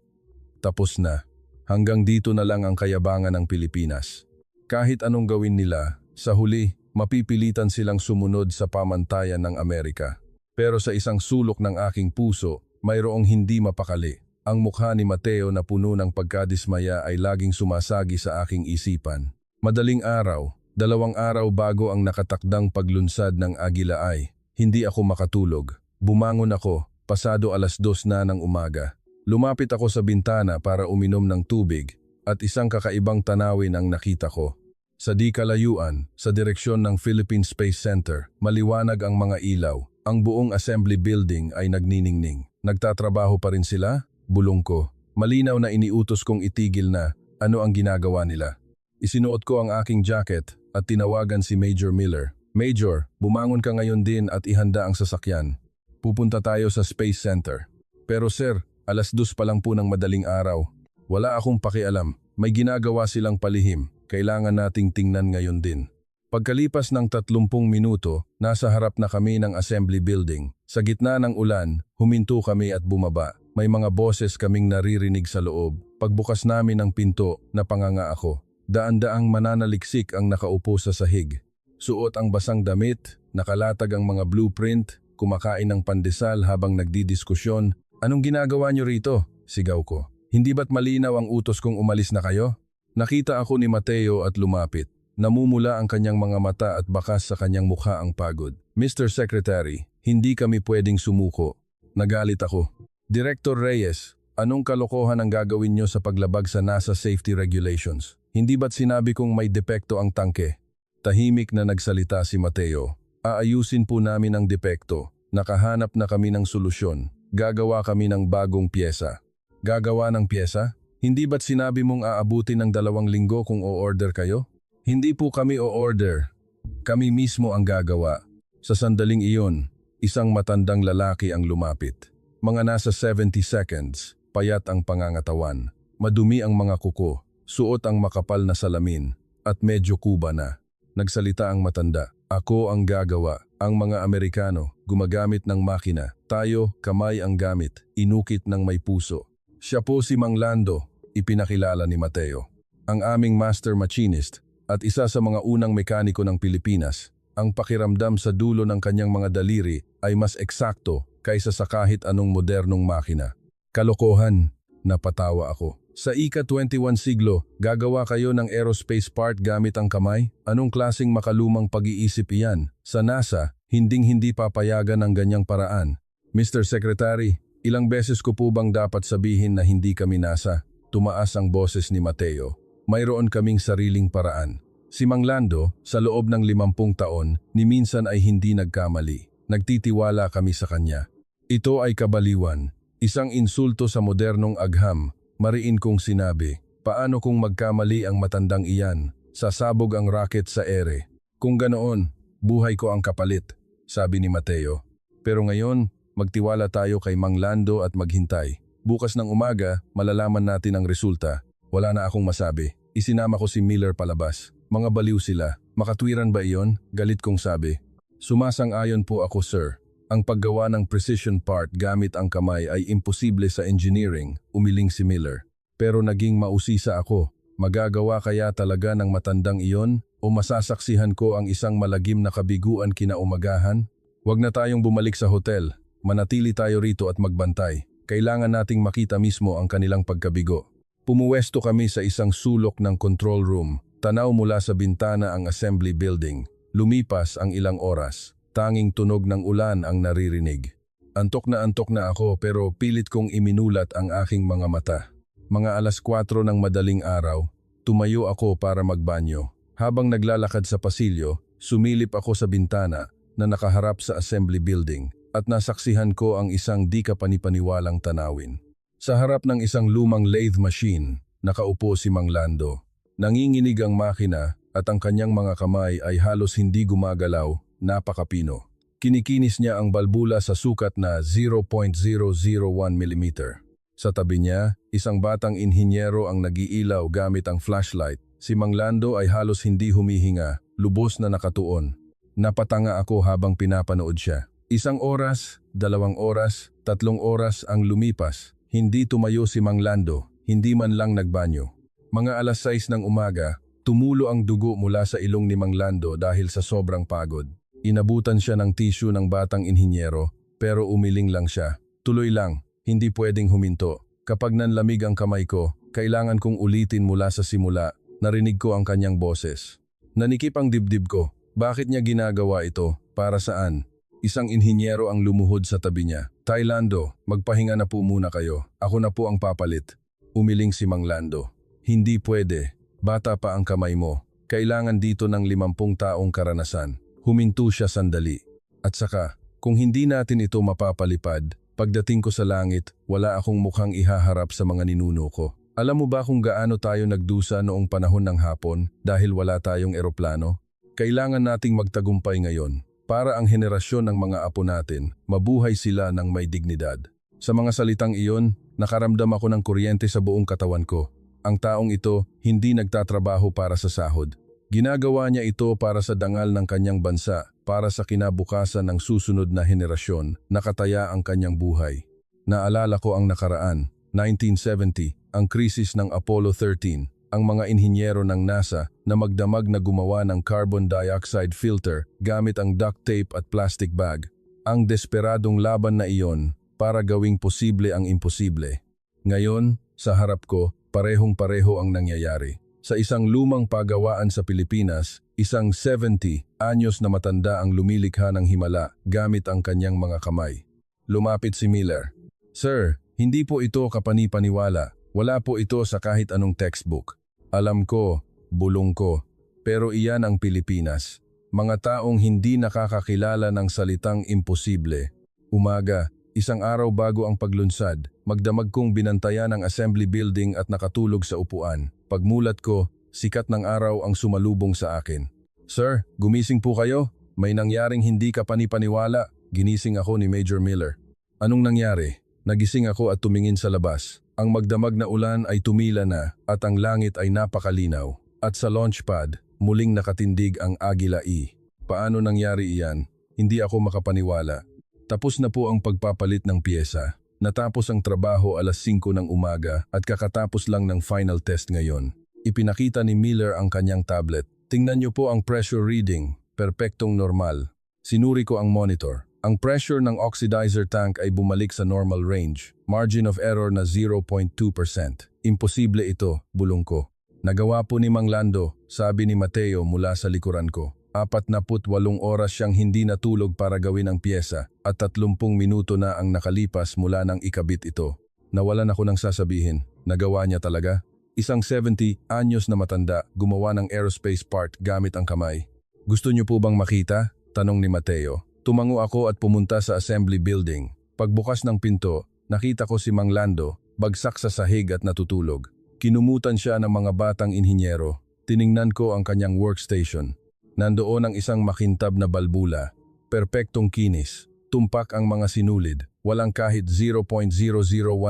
Speaker 1: Tapos na. Hanggang dito na lang ang kayabangan ng Pilipinas. Kahit anong gawin nila, sa huli, mapipilitan silang sumunod sa pamantayan ng Amerika. Pero sa isang sulok ng aking puso, mayroong hindi mapakali. Ang mukha ni Mateo na puno ng pagkadismaya ay laging sumasagi sa aking isipan. Madaling araw, 2 araw bago ang nakatakdang paglunsad ng Agila ay, hindi ako makatulog. Bumangon ako, pasado 2:00 na ng umaga. Lumapit ako sa bintana para uminom ng tubig. at isang kakaibang tanawin ang nakita ko. Sa di kalayuan, sa direksyon ng Philippine Space Center, maliwanag ang mga ilaw. Ang buong assembly building ay nagniningning. Nagtatrabaho pa rin sila? Bulong ko. Malinaw na iniutos kong itigil na ano ang ginagawa nila. Isinuot ko ang aking jacket at tinawagan si Major Miller. Major, bumangon ka ngayon din at ihanda ang sasakyan. Pupunta tayo sa Space Center. Pero sir, 2:00 pa lang po ng madaling araw. Wala akong pakialam. May ginagawa silang palihim. Kailangan nating tingnan ngayon din. Pagkalipas ng 30 minuto, nasa harap na kami ng assembly building. Sa gitna ng ulan, huminto kami at bumaba. May mga boses kaming naririnig sa loob. Pagbukas namin ng pinto, napanganga ako. Daan-daang mananaliksik ang nakaupo sa sahig. Suot ang basang damit, nakalatag ang mga blueprint, kumakain ng pandesal habang nagdidiskusyon. Anong ginagawa niyo rito? Sigaw ko. Hindi ba't malinaw ang utos kong umalis na kayo? Nakita ako ni Mateo at lumapit. Namumula ang kanyang mga mata at bakas sa kanyang mukha ang pagod. Mr. Secretary, hindi kami pwedeng sumuko. Nagalit ako. Director Reyes, anong kalokohan ang gagawin niyo sa paglabag sa NASA safety regulations? Hindi ba't sinabi kong may depekto ang tangke? Tahimik na nagsalita si Mateo. Aayusin po namin ang depekto. Nakahanap na kami ng solusyon. Gagawa kami ng bagong pyesa. Gagawa ng pyesa? Hindi ba't sinabi mong aabutin ng 2 linggo kung o-order kayo? Hindi po kami o-order. Kami mismo ang gagawa. Sa sandaling iyon, isang matandang lalaki ang lumapit. Mga nasa 70 seconds, payat ang pangangatawan. Madumi ang mga kuko, suot ang makapal na salamin, at medyo kuba na. Nagsalita ang matanda. Ako ang gagawa. Ang mga Amerikano, gumagamit ng makina. Tayo, kamay ang gamit. Inukit ng may puso. Siya po si Mang Lando, ipinakilala ni Mateo. Ang aming master machinist at isa sa mga unang mekaniko ng Pilipinas. Ang pakiramdam sa dulo ng kanyang mga daliri ay mas eksakto kaysa sa kahit anong modernong makina. Kalokohan, napatawa ako. Sa ika-21 siglo, gagawa kayo ng aerospace part gamit ang kamay? Anong klaseng makalumang pag-iisip iyan? Sa NASA, hinding-hindi papayagan ng ganyang paraan. Mr. Secretary, ilang beses ko po bang dapat sabihin na hindi kami NASA? Tumaas ang boses ni Mateo. Mayroon kaming sariling paraan. Si Mang Lando, sa loob ng 50 taon, ni minsan ay hindi nagkamali. Nagtitiwala kami sa kanya. Ito ay kabaliwan. Isang insulto sa modernong agham. Mariin kong sinabi, paano kung magkamali ang matandang iyan? Sasabog ang rocket sa ere. Kung ganoon, buhay ko ang kapalit, sabi ni Mateo. Pero ngayon, magtiwala tayo kay Mang Lando at maghintay. Bukas ng umaga, malalaman natin ang resulta. Wala na akong masabi. Isinama ko si Miller palabas. Mga baliw sila. Makatwiran ba iyon? Galit kong sabi. Sumasang-ayon po ako, sir. Ang paggawa ng precision part gamit ang kamay ay imposible sa engineering, umiling si Miller. Pero naging mausisa ako. Magagawa kaya talaga ng matandang iyon o masasaksihan ko ang isang malagim na kabiguan kinaumagahan? Huwag na tayong bumalik sa hotel. Manatili tayo rito at magbantay. Kailangan nating makita mismo ang kanilang pagkabigo. Pumuwesto kami sa isang sulok ng control room. Tanaw mula sa bintana ang assembly building. Lumipas ang ilang oras. Tanging tunog ng ulan ang naririnig. Antok na ako pero pilit kong iminulat ang aking mga mata. Mga 4:00 ng madaling araw, tumayo ako para magbanyo. Habang naglalakad sa pasilyo, sumilip ako sa bintana na nakaharap sa assembly building at nasaksihan ko ang isang di kapanipaniwalang tanawin. Sa harap ng isang lumang lathe machine, nakaupo si Mang Lando. Nanginginig ang makina at ang kanyang mga kamay ay halos hindi gumagalaw. Napakapino. Kinikinis niya ang balbula sa sukat na 0.001 mm. Sa tabi niya, isang batang inhinyero ang nag-iilaw gamit ang flashlight. Si Mang Lando ay halos hindi humihinga, lubos na nakatuon. Napatanga ako habang pinapanood siya. 1 oras, 2 oras, 3 oras ang lumipas. Hindi tumayo si Mang Lando, hindi man lang nagbanyo. Mga 6:00 ng umaga, tumulo ang dugo mula sa ilong ni Mang Lando dahil sa sobrang pagod. Inabutan siya ng tissue ng batang inhinyero, pero umiling lang siya. Tuloy lang, hindi pwedeng huminto. Kapag nanlamig ang kamay ko, kailangan kong ulitin mula sa simula. Narinig ko ang kanyang boses. Nanikip ang dibdib ko. Bakit niya ginagawa ito? Para saan? Isang inhinyero ang lumuhod sa tabi niya. Lando, magpahinga na po muna kayo. Ako na po ang papalit. Umiling si Mang Lando. Hindi pwede. Bata pa ang kamay mo. Kailangan dito ng 50 taong karanasan. Huminto siya sandali. At saka, kung hindi natin ito mapapalipad, pagdating ko sa langit, wala akong mukhang ihaharap sa mga ninuno ko. Alam mo ba kung gaano tayo nagdusa noong panahon ng hapon dahil wala tayong eroplano? Kailangan nating magtagumpay ngayon para ang henerasyon ng mga apo natin, mabuhay sila ng may dignidad. Sa mga salitang iyon, nakaramdam ako ng kuryente sa buong katawan ko. Ang taong ito hindi nagtatrabaho para sa sahod. Ginagawa niya ito para sa dangal ng kanyang bansa, para sa kinabukasan ng susunod na henerasyon, nakataya ang kanyang buhay. Naalala ko ang nakaraan, 1970, ang krisis ng Apollo 13, ang mga inhinyero ng NASA na magdamag na gumawa ng carbon dioxide filter gamit ang duct tape at plastic bag. Ang desperadong laban na iyon para gawing posible ang imposible. Ngayon, sa harap ko, parehong-pareho ang nangyayari. Sa isang lumang pagawaan sa Pilipinas, isang 70 anyos na matanda ang lumilikha ng himala gamit ang kanyang mga kamay. Lumapit si Miller. Sir, hindi po ito kapani-paniwala. Wala po ito sa kahit anong textbook. Alam ko, bulong ko, pero iyan ang Pilipinas. Mga taong hindi nakakakilala ng salitang imposible. Umaga, isang araw bago ang paglunsad, magdamag kong binantayan ang assembly building at nakatulog sa upuan. Pagmulat ko, sikat ng araw ang sumalubong sa akin. Sir, gumising po kayo? May nangyaring hindi kapani-paniwala. Ginising ako ni Major Miller. Anong nangyari? Nagising ako at tumingin sa labas. Ang magdamag na ulan ay tumila na at ang langit ay napakalinaw. At sa launchpad, muling nakatindig ang Agila E. Paano nangyari iyan? Hindi ako makapaniwala. Tapos na po ang pagpapalit ng piyesa. Natapos ang trabaho alas 5 ng umaga at kakatapos lang ng final test ngayon. Ipinakita ni Miller ang kanyang tablet. Tingnan niyo po ang pressure reading. Perpektong normal. Sinuri ko ang monitor. Ang pressure ng oxidizer tank ay bumalik sa normal range. Margin of error na 0.2%. Imposible ito, bulong ko. Nagawa po ni Mang Lando, sabi ni Mateo mula sa likuran ko. 48 oras siyang hindi natulog para gawin ang piyesa at 30 minuto na ang nakalipas mula nang ikabit ito. Nawalan ako ng sasabihin. Nagawa niya talaga? Isang 70 anyos na matanda gumawa ng aerospace part gamit ang kamay. Gusto niyo po bang makita? Tanong ni Mateo. Tumango ako at pumunta sa assembly building. Pagbukas ng pinto, nakita ko si Mang Lando, bagsak sa sahig at natutulog. Kinumutan siya ng mga batang inhinyero. Tiningnan ko ang kanyang workstation. Nandoon ang isang makintab na balbula. Perpektong kinis. Tumpak ang mga sinulid. Walang kahit 0.001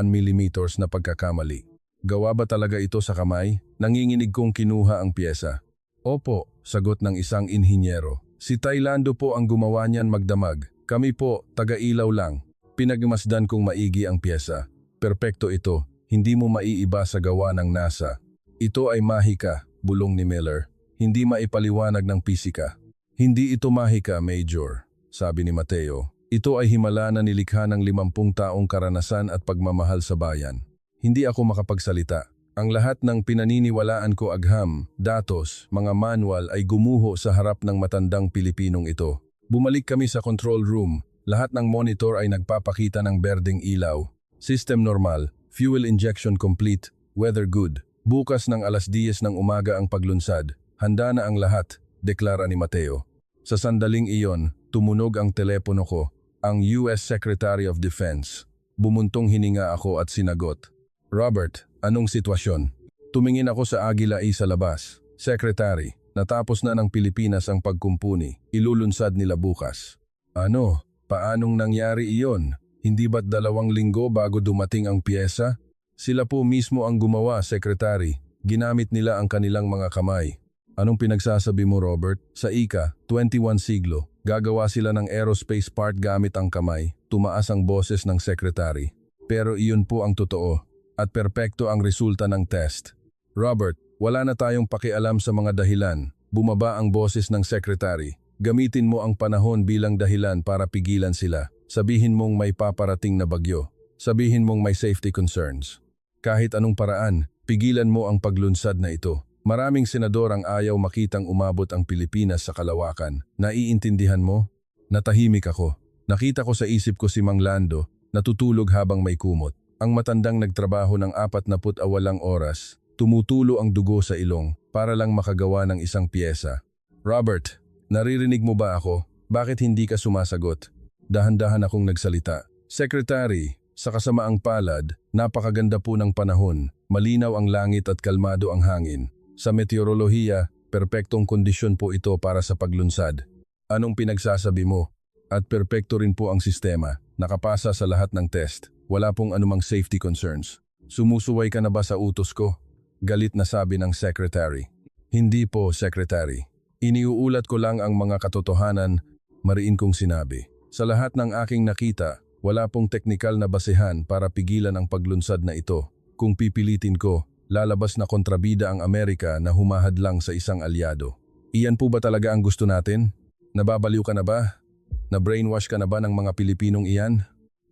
Speaker 1: mm na pagkakamali. Gawa ba talaga ito sa kamay? Nanginginig kong kinuha ang piyesa. Opo, sagot ng isang inhinyero. Si Tailando po ang gumawa niyan magdamag. Kami po, taga-ilaw lang. Pinagmasdan kong maigi ang piyesa. Perpekto ito. Hindi mo maiiba sa gawa ng NASA. Ito ay mahika, bulong ni Miller. Hindi maipaliwanag ng pisika. Hindi ito mahika, Major, sabi ni Mateo. Ito ay himala na nilikha ng 50 taong karanasan at pagmamahal sa bayan. Hindi ako makapagsalita. Ang lahat ng pinaniniwalaan ko agham, datos, mga manual ay gumuho sa harap ng matandang Pilipinong ito. Bumalik kami sa control room. Lahat ng monitor ay nagpapakita ng berdeng ilaw. System normal, fuel injection complete, weather good. Bukas ng alas 10 ng umaga ang paglunsad. Handa na ang lahat, deklara ni Mateo. Sa sandaling iyon, tumunog ang telepono ko, ang US Secretary of Defense. Bumuntong hininga ako at sinagot. Robert, anong sitwasyon? Tumingin ako sa Agila E sa labas. Secretary, natapos na ng Pilipinas ang pagkumpuni. Ilulunsad nila bukas. Ano? Paanong nangyari iyon? Hindi ba't 2 linggo bago dumating ang piyesa? Sila po mismo ang gumawa, Secretary. Ginamit nila ang kanilang mga kamay. Anong pinagsasabi mo, Robert? Sa ika, 21 siglo, gagawa sila ng aerospace part gamit ang kamay. Tumaas ang boses ng Secretary. Pero iyon po ang totoo. At perpekto ang resulta ng test. Robert, wala na tayong pakialam sa mga dahilan. Bumaba ang boses ng Secretary. Gamitin mo ang panahon bilang dahilan para pigilan sila. Sabihin mong may paparating na bagyo. Sabihin mong may safety concerns. Kahit anong paraan, pigilan mo ang paglunsad na ito. Maraming senador ang ayaw makitang umabot ang Pilipinas sa kalawakan. Naiintindihan mo? Natahimik ako. Nakita ko sa isip ko si Mang Lando, natutulog habang may kumot. Ang matandang nagtrabaho ng 48 oras, Tumutulo ang dugo sa ilong para lang makagawa ng isang piyesa. Robert, naririnig mo ba ako? Bakit hindi ka sumasagot? Dahan-dahan akong nagsalita. Secretary, sa kasamaang palad, napakaganda po ng panahon, malinaw ang langit at kalmado ang hangin. Sa meteorolohiya, perpektong kondisyon po ito para sa paglunsad. Anong pinagsasabi mo? At perpekto rin po ang sistema, nakapasa sa lahat ng test. Wala pong anumang safety concerns. Sumusuway ka na ba sa utos ko? Galit na sabi ng secretary. Hindi po, secretary. Iniuulat ko lang ang mga katotohanan, mariin kong sinabi. Sa lahat ng aking nakita, wala pong teknikal na basehan para pigilan ang paglunsad na ito. Kung pipilitin ko, lalabas na kontrabida ang Amerika na humahadlang sa isang alyado. Iyan po ba talaga ang gusto natin? Nababaliw ka na ba? Na-brainwash ka na ba ng mga Pilipinong iyan?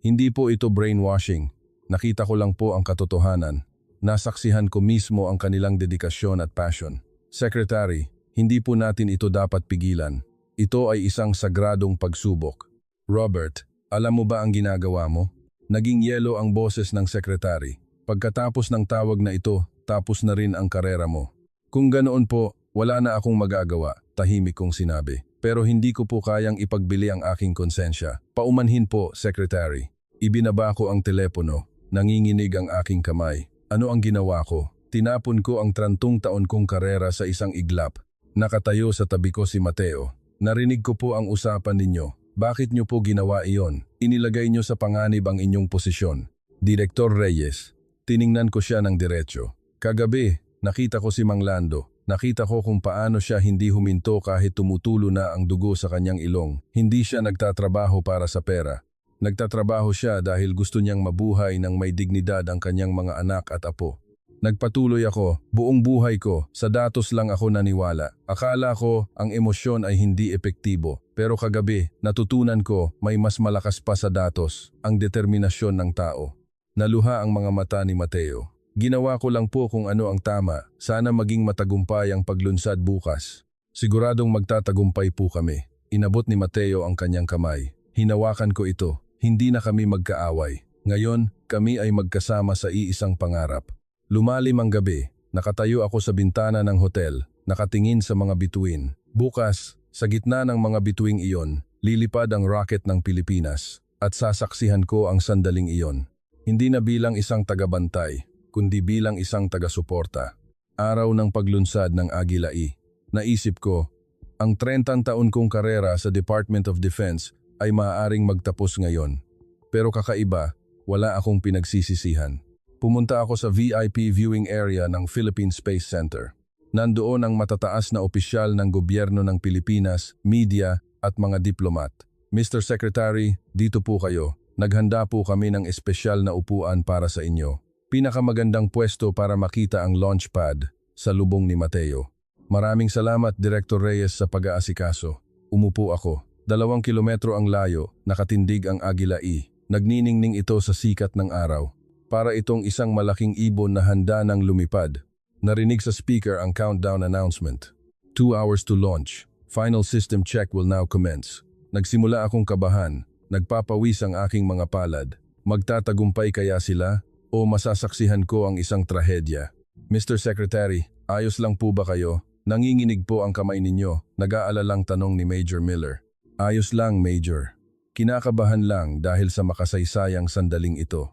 Speaker 1: Hindi po ito brainwashing. Nakita ko lang po ang katotohanan. Nasaksihan ko mismo ang kanilang dedikasyon at passion. Secretary, hindi po natin ito dapat pigilan. Ito ay isang sagradong pagsubok. Robert, alam mo ba ang ginagawa mo? Naging yelo ang boses ng secretary. Pagkatapos ng tawag na ito, tapos na rin ang karera mo. Kung ganoon po, wala na akong magagawa, tahimik kong sinabi. Pero hindi ko po kayang ipagbili ang aking konsensya. Paumanhin po, secretary. Ibinaba ko ang telepono. Nanginginig ang aking kamay. Ano ang ginawa ko? Tinapon ko ang 30 taon kong karera sa isang iglap. Nakatayo sa tabi ko si Mateo. Narinig ko po ang usapan ninyo. Bakit nyo po ginawa iyon? Inilagay nyo sa panganib ang inyong posisyon. Direktor Reyes. Tiningnan ko siya ng diretso. Kagabi, nakita ko si Mang Lando. Nakita ko kung paano siya hindi huminto kahit tumutulo na ang dugo sa kanyang ilong. Hindi siya nagtatrabaho para sa pera. Nagtatrabaho siya dahil gusto niyang mabuhay ng may dignidad ang kanyang mga anak at apo. Nagpatuloy ako, buong buhay ko, sa datos lang ako naniwala. Akala ko ang emosyon ay hindi epektibo. Pero kagabi, natutunan ko may mas malakas pa sa datos, ang determinasyon ng tao. Naluha ang mga mata ni Mateo. Ginawa ko lang po kung ano ang tama. Sana maging matagumpay ang paglunsad bukas. Siguradong magtatagumpay po kami. Inabot ni Mateo ang kanyang kamay. Hinawakan ko ito. Hindi na kami magkaaway. Ngayon, kami ay magkasama sa iisang pangarap. Lumalim ang gabi. Nakatayo ako sa bintana ng hotel. Nakatingin sa mga bituin. Bukas, sa gitna ng mga bituing iyon, lilipad ang rocket ng Pilipinas. At sasaksihan ko ang sandaling iyon. Hindi na bilang isang tagabantay, kundi bilang isang taga-suporta. Araw ng paglunsad ng Agila E. Naisip ko, ang 30 taon kong karera sa Department of Defense ay maaaring magtapos ngayon. Pero kakaiba, wala akong pinagsisisihan. Pumunta ako sa VIP viewing area ng Philippine Space Center. Nandoon ang matataas na opisyal ng gobyerno ng Pilipinas, media at mga diplomat. Mr. Secretary, dito po kayo. Naghanda po kami ng espesyal na upuan para sa inyo. Pinakamagandang pwesto para makita ang launch pad sa lubong ni Mateo. Maraming salamat, Director Reyes, sa pag-aasikaso. Umupo ako. 2 kilometro ang layo, nakatindig ang Agila E. Nagniningning ito sa sikat ng araw. Para itong isang malaking ibon na handa ng lumipad. Narinig sa speaker ang countdown announcement. 2 hours to launch. Final system check will now commence. Nagsimula akong kabahan. Nagpapawis ang aking mga palad. Magtatagumpay kaya sila? O masasaksihan ko ang isang trahedya? Mr. Secretary, ayos lang po ba kayo? Nanginginig po ang kamay ninyo. Nag-aalalang tanong ni Major Miller. Ayos lang, Major. Kinakabahan lang dahil sa makasaysayang sandaling ito.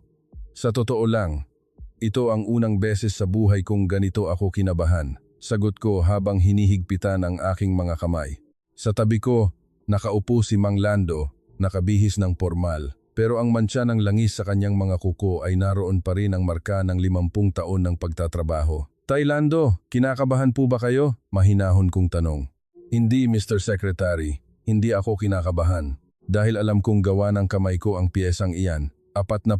Speaker 1: Sa totoo lang, ito ang unang beses sa buhay kong ganito ako kinabahan. Sagot ko habang hinihigpitan ang aking mga kamay. Sa tabi ko, nakaupo si Mang Lando, nakabihis ng pormal. Pero ang mantsa ng langis sa kanyang mga kuko ay naroon pa rin ang marka ng 50 taon ng pagtatrabaho. Tay Lando, kinakabahan po ba kayo? Mahinahon kong tanong. Hindi, Mr. Secretary. Hindi ako kinakabahan. Dahil alam kong gawa ng kamay ko ang piyesang iyan. 48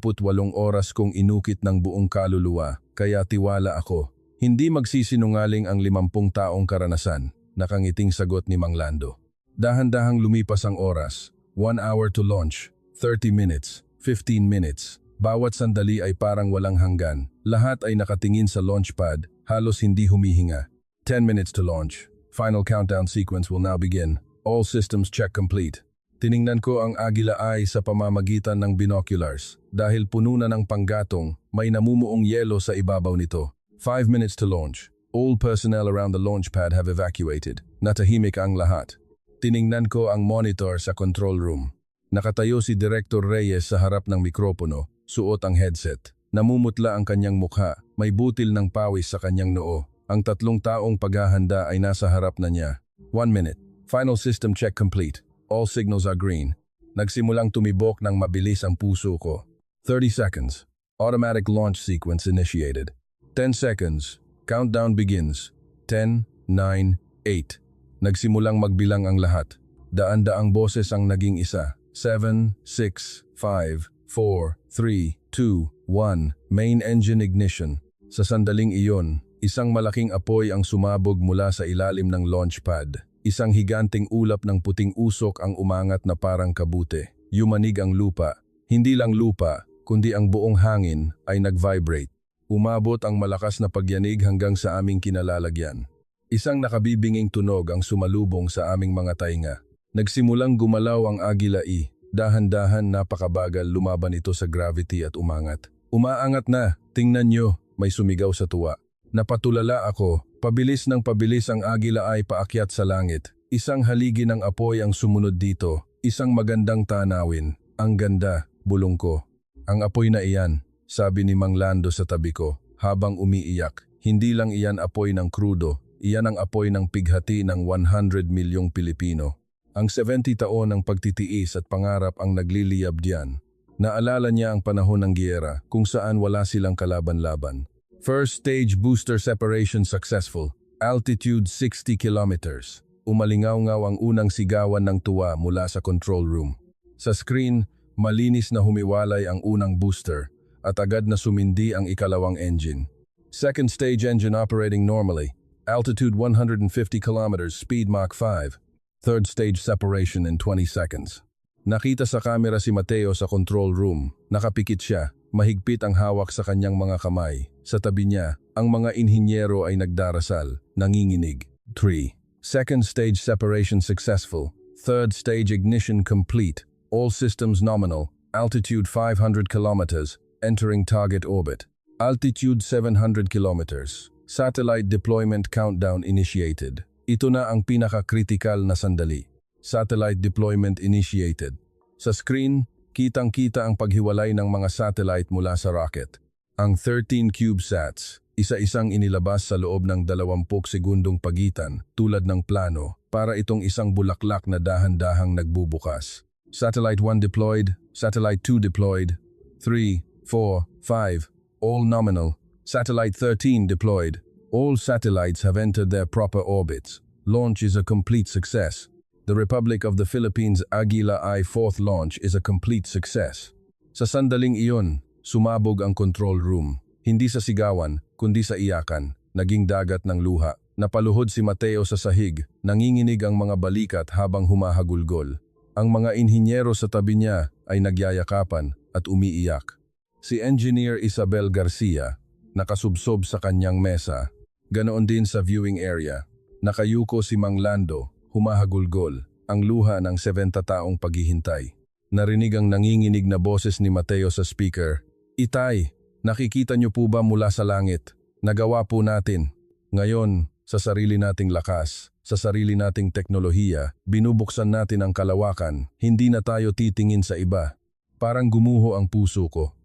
Speaker 1: oras kong inukit ng buong kaluluwa, kaya tiwala ako. Hindi magsisinungaling ang 50 taong karanasan, nakangiting sagot ni Mang Lando. Dahan-dahang lumipas ang oras. 1 hour to launch, 30 minutes, 15 minutes. Bawat sandali ay parang walang hanggan. Lahat ay nakatingin sa launchpad, halos hindi humihinga. 10 minutes to launch. Final countdown sequence will now begin. All systems check complete. Tiningnan ko ang Agila Eye sa pamamagitan ng binoculars. Dahil puno na ng panggatong, may namumuong yelo sa ibabaw nito. 5 minutes to launch. All personnel around the launch pad have evacuated. Natahimik ang lahat. Tiningnan ko ang monitor sa control room. Nakatayo si Director Reyes sa harap ng mikropono, suot ang headset. Namumutla ang kanyang mukha, may butil ng pawis sa kanyang noo. Ang 3 taong paghahanda ay nasa harap na niya. 1 minute. Final system check complete. All signals are green. Nagsimulang tumibok ng mabilis ang puso ko. 30 seconds. Automatic launch sequence initiated. 10 seconds. Countdown begins. 10, 9, 8. Nagsimulang magbilang ang lahat. Daan-daang boses ang naging isa. 7, 6, 5, 4, 3, 2, 1. Main engine ignition. Sa sandaling iyon, isang malaking apoy ang sumabog mula sa ilalim ng launch pad. Isang higanting ulap ng puting usok ang umangat na parang kabute. Yumanig ang lupa. Hindi lang lupa, kundi ang buong hangin ay nag-vibrate. Umabot ang malakas na pagyanig hanggang sa aming kinalalagyan. Isang nakabibinging tunog ang sumalubong sa aming mga tainga. Nagsimulang gumalaw ang Agila E. Dahan-dahan napakabagal lumaban ito sa gravity at umangat. Umaangat na, tingnan nyo, may sumigaw sa tuwa. Napatulala ako, pabilis ng pabilis ang Agila ay paakyat sa langit. Isang haligi ng apoy ang sumunod dito, isang magandang tanawin. Ang ganda, bulong ko. Ang apoy na iyan, sabi ni Mang Lando sa tabi ko, habang umiiyak. Hindi lang iyan apoy ng krudo, iyan ang apoy ng pighati ng 100 milyong Pilipino. Ang 70 taon ng pagtitiis at pangarap ang nagliliyab diyan. Naalala niya ang panahon ng giyera kung saan wala silang kalaban-laban. First stage booster separation successful. Altitude 60 kilometers. Umalingaw-ngaw ang unang sigawan ng tuwa mula sa control room. Sa screen, malinis na humiwalay ang unang booster at agad na sumindi ang ikalawang engine. Second stage engine operating normally. Altitude 150 kilometers, speed Mach 5. Third stage separation in 20 seconds. Nakita sa kamera si Mateo sa control room. Nakapikit siya. Mahigpit ang hawak sa kanyang mga kamay. Sa tabi niya, ang mga inhinyero ay nagdarasal, nanginginig. 3. Second stage separation successful. Third stage ignition complete. All systems nominal. Altitude 500 kilometers. Entering target orbit. Altitude 700 kilometers. Satellite deployment countdown initiated. Ito na ang pinaka-critical na sandali. Satellite deployment initiated. Sa screen, kitang-kita ang paghiwalay ng mga satellite mula sa rocket. Ang 13 CubeSats, isa-isang inilabas sa loob ng 20 segundong pagitan tulad ng plano para itong isang bulaklak na dahan-dahang nagbubukas. Satellite 1 deployed, Satellite 2 deployed, 3, 4, 5, all nominal. Satellite 13 deployed. All satellites have entered their proper orbits. Launch is a complete success. The Republic of the Philippines Agila I 4th launch is a complete success. Sa sandaling iyon, sumabog ang control room. Hindi sa sigawan, kundi sa iyakan. Naging dagat ng luha. Napaluhod si Mateo sa sahig. Nanginginig ang mga balikat habang humahagulgol. Ang mga inhinyero sa tabi niya ay nagyayakapan at umiiyak. Si Engineer Isabel Garcia, nakasubsob sa kanyang mesa. Ganoon din sa viewing area. Nakayuko si Mang Lando. Humahagulgol, ang luha ng 70 taong paghihintay. Narinig ang nanginginig na boses ni Mateo sa speaker. Itay, nakikita niyo po ba mula sa langit? Nagawa po natin. Ngayon, sa sarili nating lakas, sa sarili nating teknolohiya, binubuksan natin ang kalawakan. Hindi na tayo titingin sa iba. Parang gumuho ang puso ko.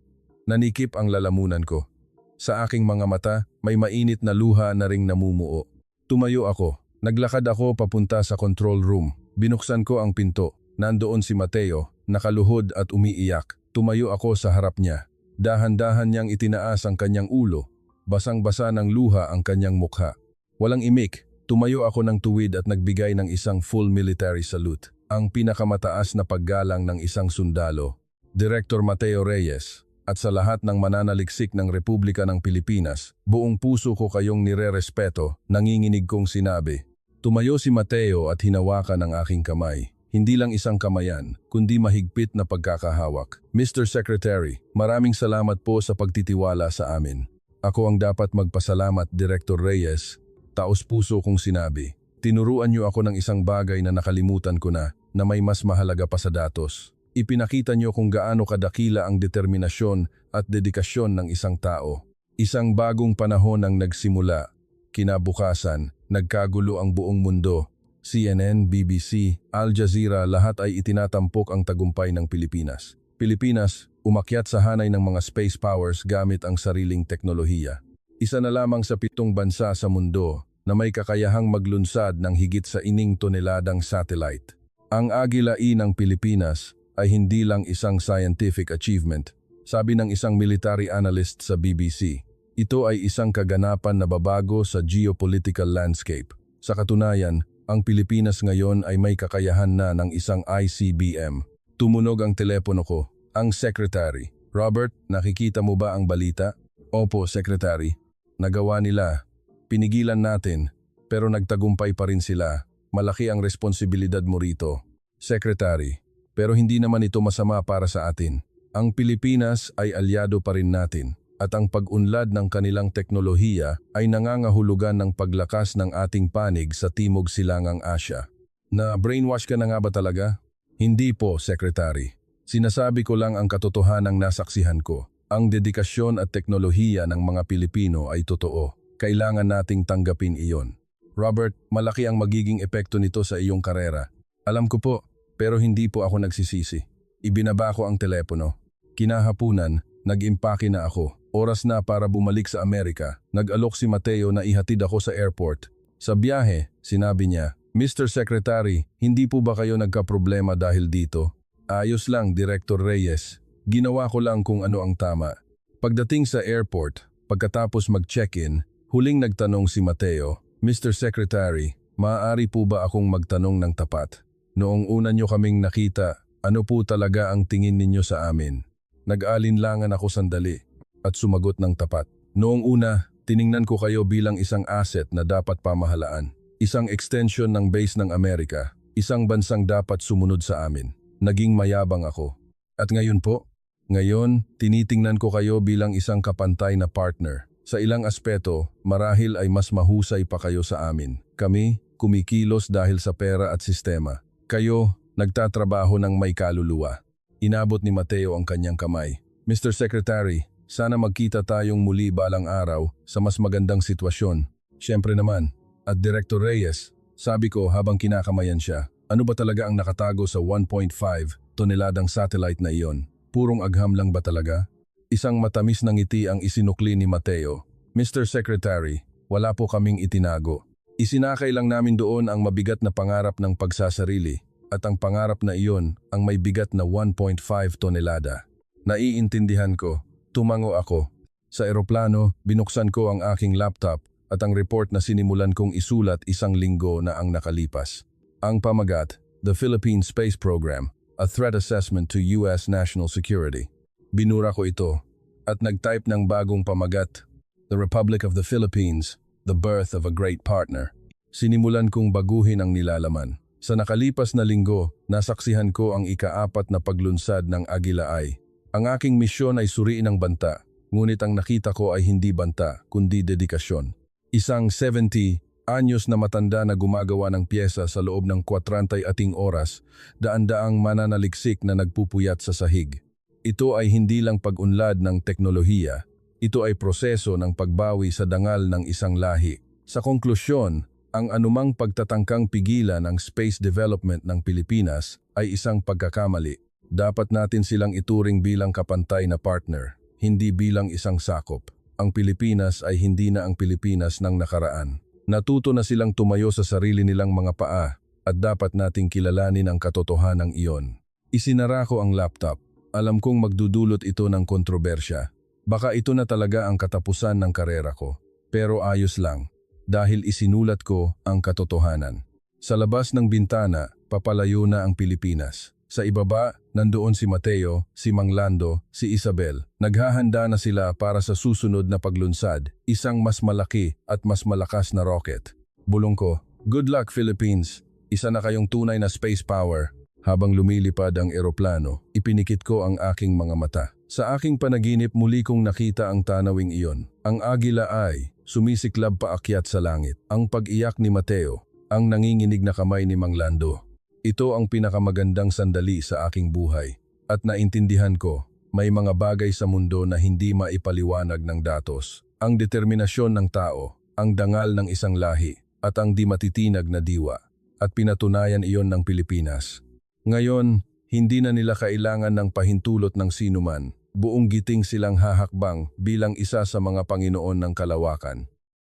Speaker 1: Nanikip ang lalamunan ko. Sa aking mga mata, may mainit na luha na ring namumuo. Tumayo ako. Naglakad ako papunta sa control room. Binuksan ko ang pinto. Nandoon si Mateo, nakaluhod at umiiyak. Tumayo ako sa harap niya. Dahan-dahan niyang itinaas ang kanyang ulo. Basang-basa ng luha ang kanyang mukha. Walang imik. Tumayo ako ng tuwid at nagbigay ng isang full military salute. Ang pinakamataas na paggalang ng isang sundalo. Director Mateo Reyes. At sa lahat ng mananaliksik ng Republika ng Pilipinas, buong puso ko kayong nirerespeto, nanginginig kong sinabi. Tumayo si Mateo at hinawakan ang aking kamay. Hindi lang isang kamayan, kundi mahigpit na pagkakahawak. Mr. Secretary, maraming salamat po sa pagtitiwala sa amin. Ako ang dapat magpasalamat, Director Reyes. Taos puso kong sinabi. Tinuruan niyo ako ng isang bagay na nakalimutan ko na may mas mahalaga pa sa datos. Ipinakita niyo kung gaano kadakila ang determinasyon at dedikasyon ng isang tao. Isang bagong panahon ang nagsimula. Kinabukasan, nagkagulo ang buong mundo. CNN, BBC, Al Jazeera, lahat ay itinatampok ang tagumpay ng Pilipinas. Pilipinas, umakyat sa hanay ng mga space powers gamit ang sariling teknolohiya. Isa na lamang sa 7 bansa sa mundo na may kakayahang maglunsad ng higit sa 1 toneladang satellite. Ang Agila E ng Pilipinas ay hindi lang isang scientific achievement. Sabi ng isang military analyst sa BBC, ito ay isang kaganapan na babago sa geopolitical landscape. Sa katunayan, ang Pilipinas ngayon ay may kakayahan na ng isang ICBM. Tumunog ang telepono ko. Ang secretary, Robert, nakikita mo ba ang balita? Opo, secretary. Nagawa nila. Pinigilan natin, pero nagtagumpay pa rin sila. Malaki ang responsibilidad mo rito. Secretary, pero hindi naman ito masama para sa atin. Ang Pilipinas ay alyado pa rin natin, at ang pag-unlad ng kanilang teknolohiya ay nangangahulugan ng paglakas ng ating panig sa Timog Silangang Asya. Na-brainwash ka na nga ba talaga? Hindi po, Secretary. Sinasabi ko lang ang katotohanang nasaksihan ko. Ang dedikasyon at teknolohiya ng mga Pilipino ay totoo. Kailangan nating tanggapin iyon. Robert, malaki ang magiging epekto nito sa iyong karera. Alam ko po, pero hindi po ako nagsisisi. Ibinaba ko ang telepono. Kinahapunan, nag-impake na ako. Oras na para bumalik sa Amerika. Nag-alok si Mateo na ihatid ako sa airport. Sa biyahe, sinabi niya, Mr. Secretary, hindi po ba kayo nagkaproblema dahil dito? Ayos lang, Director Reyes. Ginawa ko lang kung ano ang tama. Pagdating sa airport, pagkatapos mag-check-in, huling nagtanong si Mateo, Mr. Secretary, maaari po ba akong magtanong ng tapat? Noong una nyo kaming nakita, ano po talaga ang tingin ninyo sa amin? Nag-alinlangan ako sandali at sumagot ng tapat. Noong una, tiningnan ko kayo bilang isang asset na dapat pamahalaan. Isang extension ng base ng Amerika, isang bansang dapat sumunod sa amin. Naging mayabang ako. At ngayon po? Ngayon, tinitingnan ko kayo bilang isang kapantay na partner. Sa ilang aspeto, marahil ay mas mahusay pa kayo sa amin. Kami, kumikilos dahil sa pera at sistema. Kayo, nagtatrabaho ng may kaluluwa. Inabot ni Mateo ang kanyang kamay. Mr. Secretary, sana magkita tayong muli balang araw sa mas magandang sitwasyon. Siyempre naman. At Director Reyes, sabi ko habang kinakamayan siya, ano ba talaga ang nakatago sa 1.5 toneladang satellite na iyon? Purong agham lang ba talaga? Isang matamis na ngiti ang isinukli ni Mateo. Mr. Secretary, wala po kaming itinago. Isinakay lang namin doon ang mabigat na pangarap ng pagsasarili at ang pangarap na iyon ang may bigat na 1.5 tonelada. Naiintindihan ko, tumango ako. Sa eroplano, binuksan ko ang aking laptop at ang report na sinimulan kong isulat 1 linggo na ang nakalipas. Ang pamagat, The Philippine Space Program, a Threat Assessment to U.S. National Security. Binura ko ito at nag-type ng bagong pamagat, The Republic of the Philippines, The Birth of a Great Partner. Sinimulan kong baguhin ang nilalaman. Sa nakalipas na linggo, nasaksihan ko ang ika-4 na paglunsad ng Agila I. Ang aking misyon ay suriin ang banta, ngunit ang nakita ko ay hindi banta, kundi dedikasyon. Isang 70 anyos na matanda na gumagawa ng pyesa sa loob ng 40 oras, daan-daang mananaliksik na nagpupuyat sa sahig. Ito ay hindi lang pag-unlad ng teknolohiya, ito ay proseso ng pagbawi sa dangal ng isang lahi. Sa konklusyon, ang anumang pagtatangkang pigilan ng space development ng Pilipinas ay isang pagkakamali. Dapat natin silang ituring bilang kapantay na partner, hindi bilang isang sakop. Ang Pilipinas ay hindi na ang Pilipinas ng nakaraan. Natuto na silang tumayo sa sarili nilang mga paa at dapat nating kilalanin ang katotohanan iyon. Isinara ko ang laptop. Alam kong magdudulot ito ng kontrobersya. Baka ito na talaga ang katapusan ng karera ko. Pero ayos lang, dahil isinulat ko ang katotohanan. Sa labas ng bintana, papalayo na ang Pilipinas. Sa ibaba, nandoon si Mateo, si Mang Lando, si Isabel. Naghahanda na sila para sa susunod na paglunsad, isang mas malaki at mas malakas na rocket. Bulong ko, good luck Philippines, isa na kayong tunay na space power. Habang lumilipad ang eroplano, ipinikit ko ang aking mga mata. Sa aking panaginip muli kong nakita ang tanawing iyon. Ang agila ay sumisiklab paakyat sa langit. Ang pag-iyak ni Mateo, ang nanginginig na kamay ni Mang Lando. Ito ang pinakamagandang sandali sa aking buhay. At naintindihan ko, may mga bagay sa mundo na hindi maipaliwanag ng datos. Ang determinasyon ng tao, ang dangal ng isang lahi, at ang di matitinag na diwa. At pinatunayan iyon ng Pilipinas. Ngayon, hindi na nila kailangan ng pahintulot ng sinuman. Buong giting silang hahakbang bilang isa sa mga Panginoon ng kalawakan.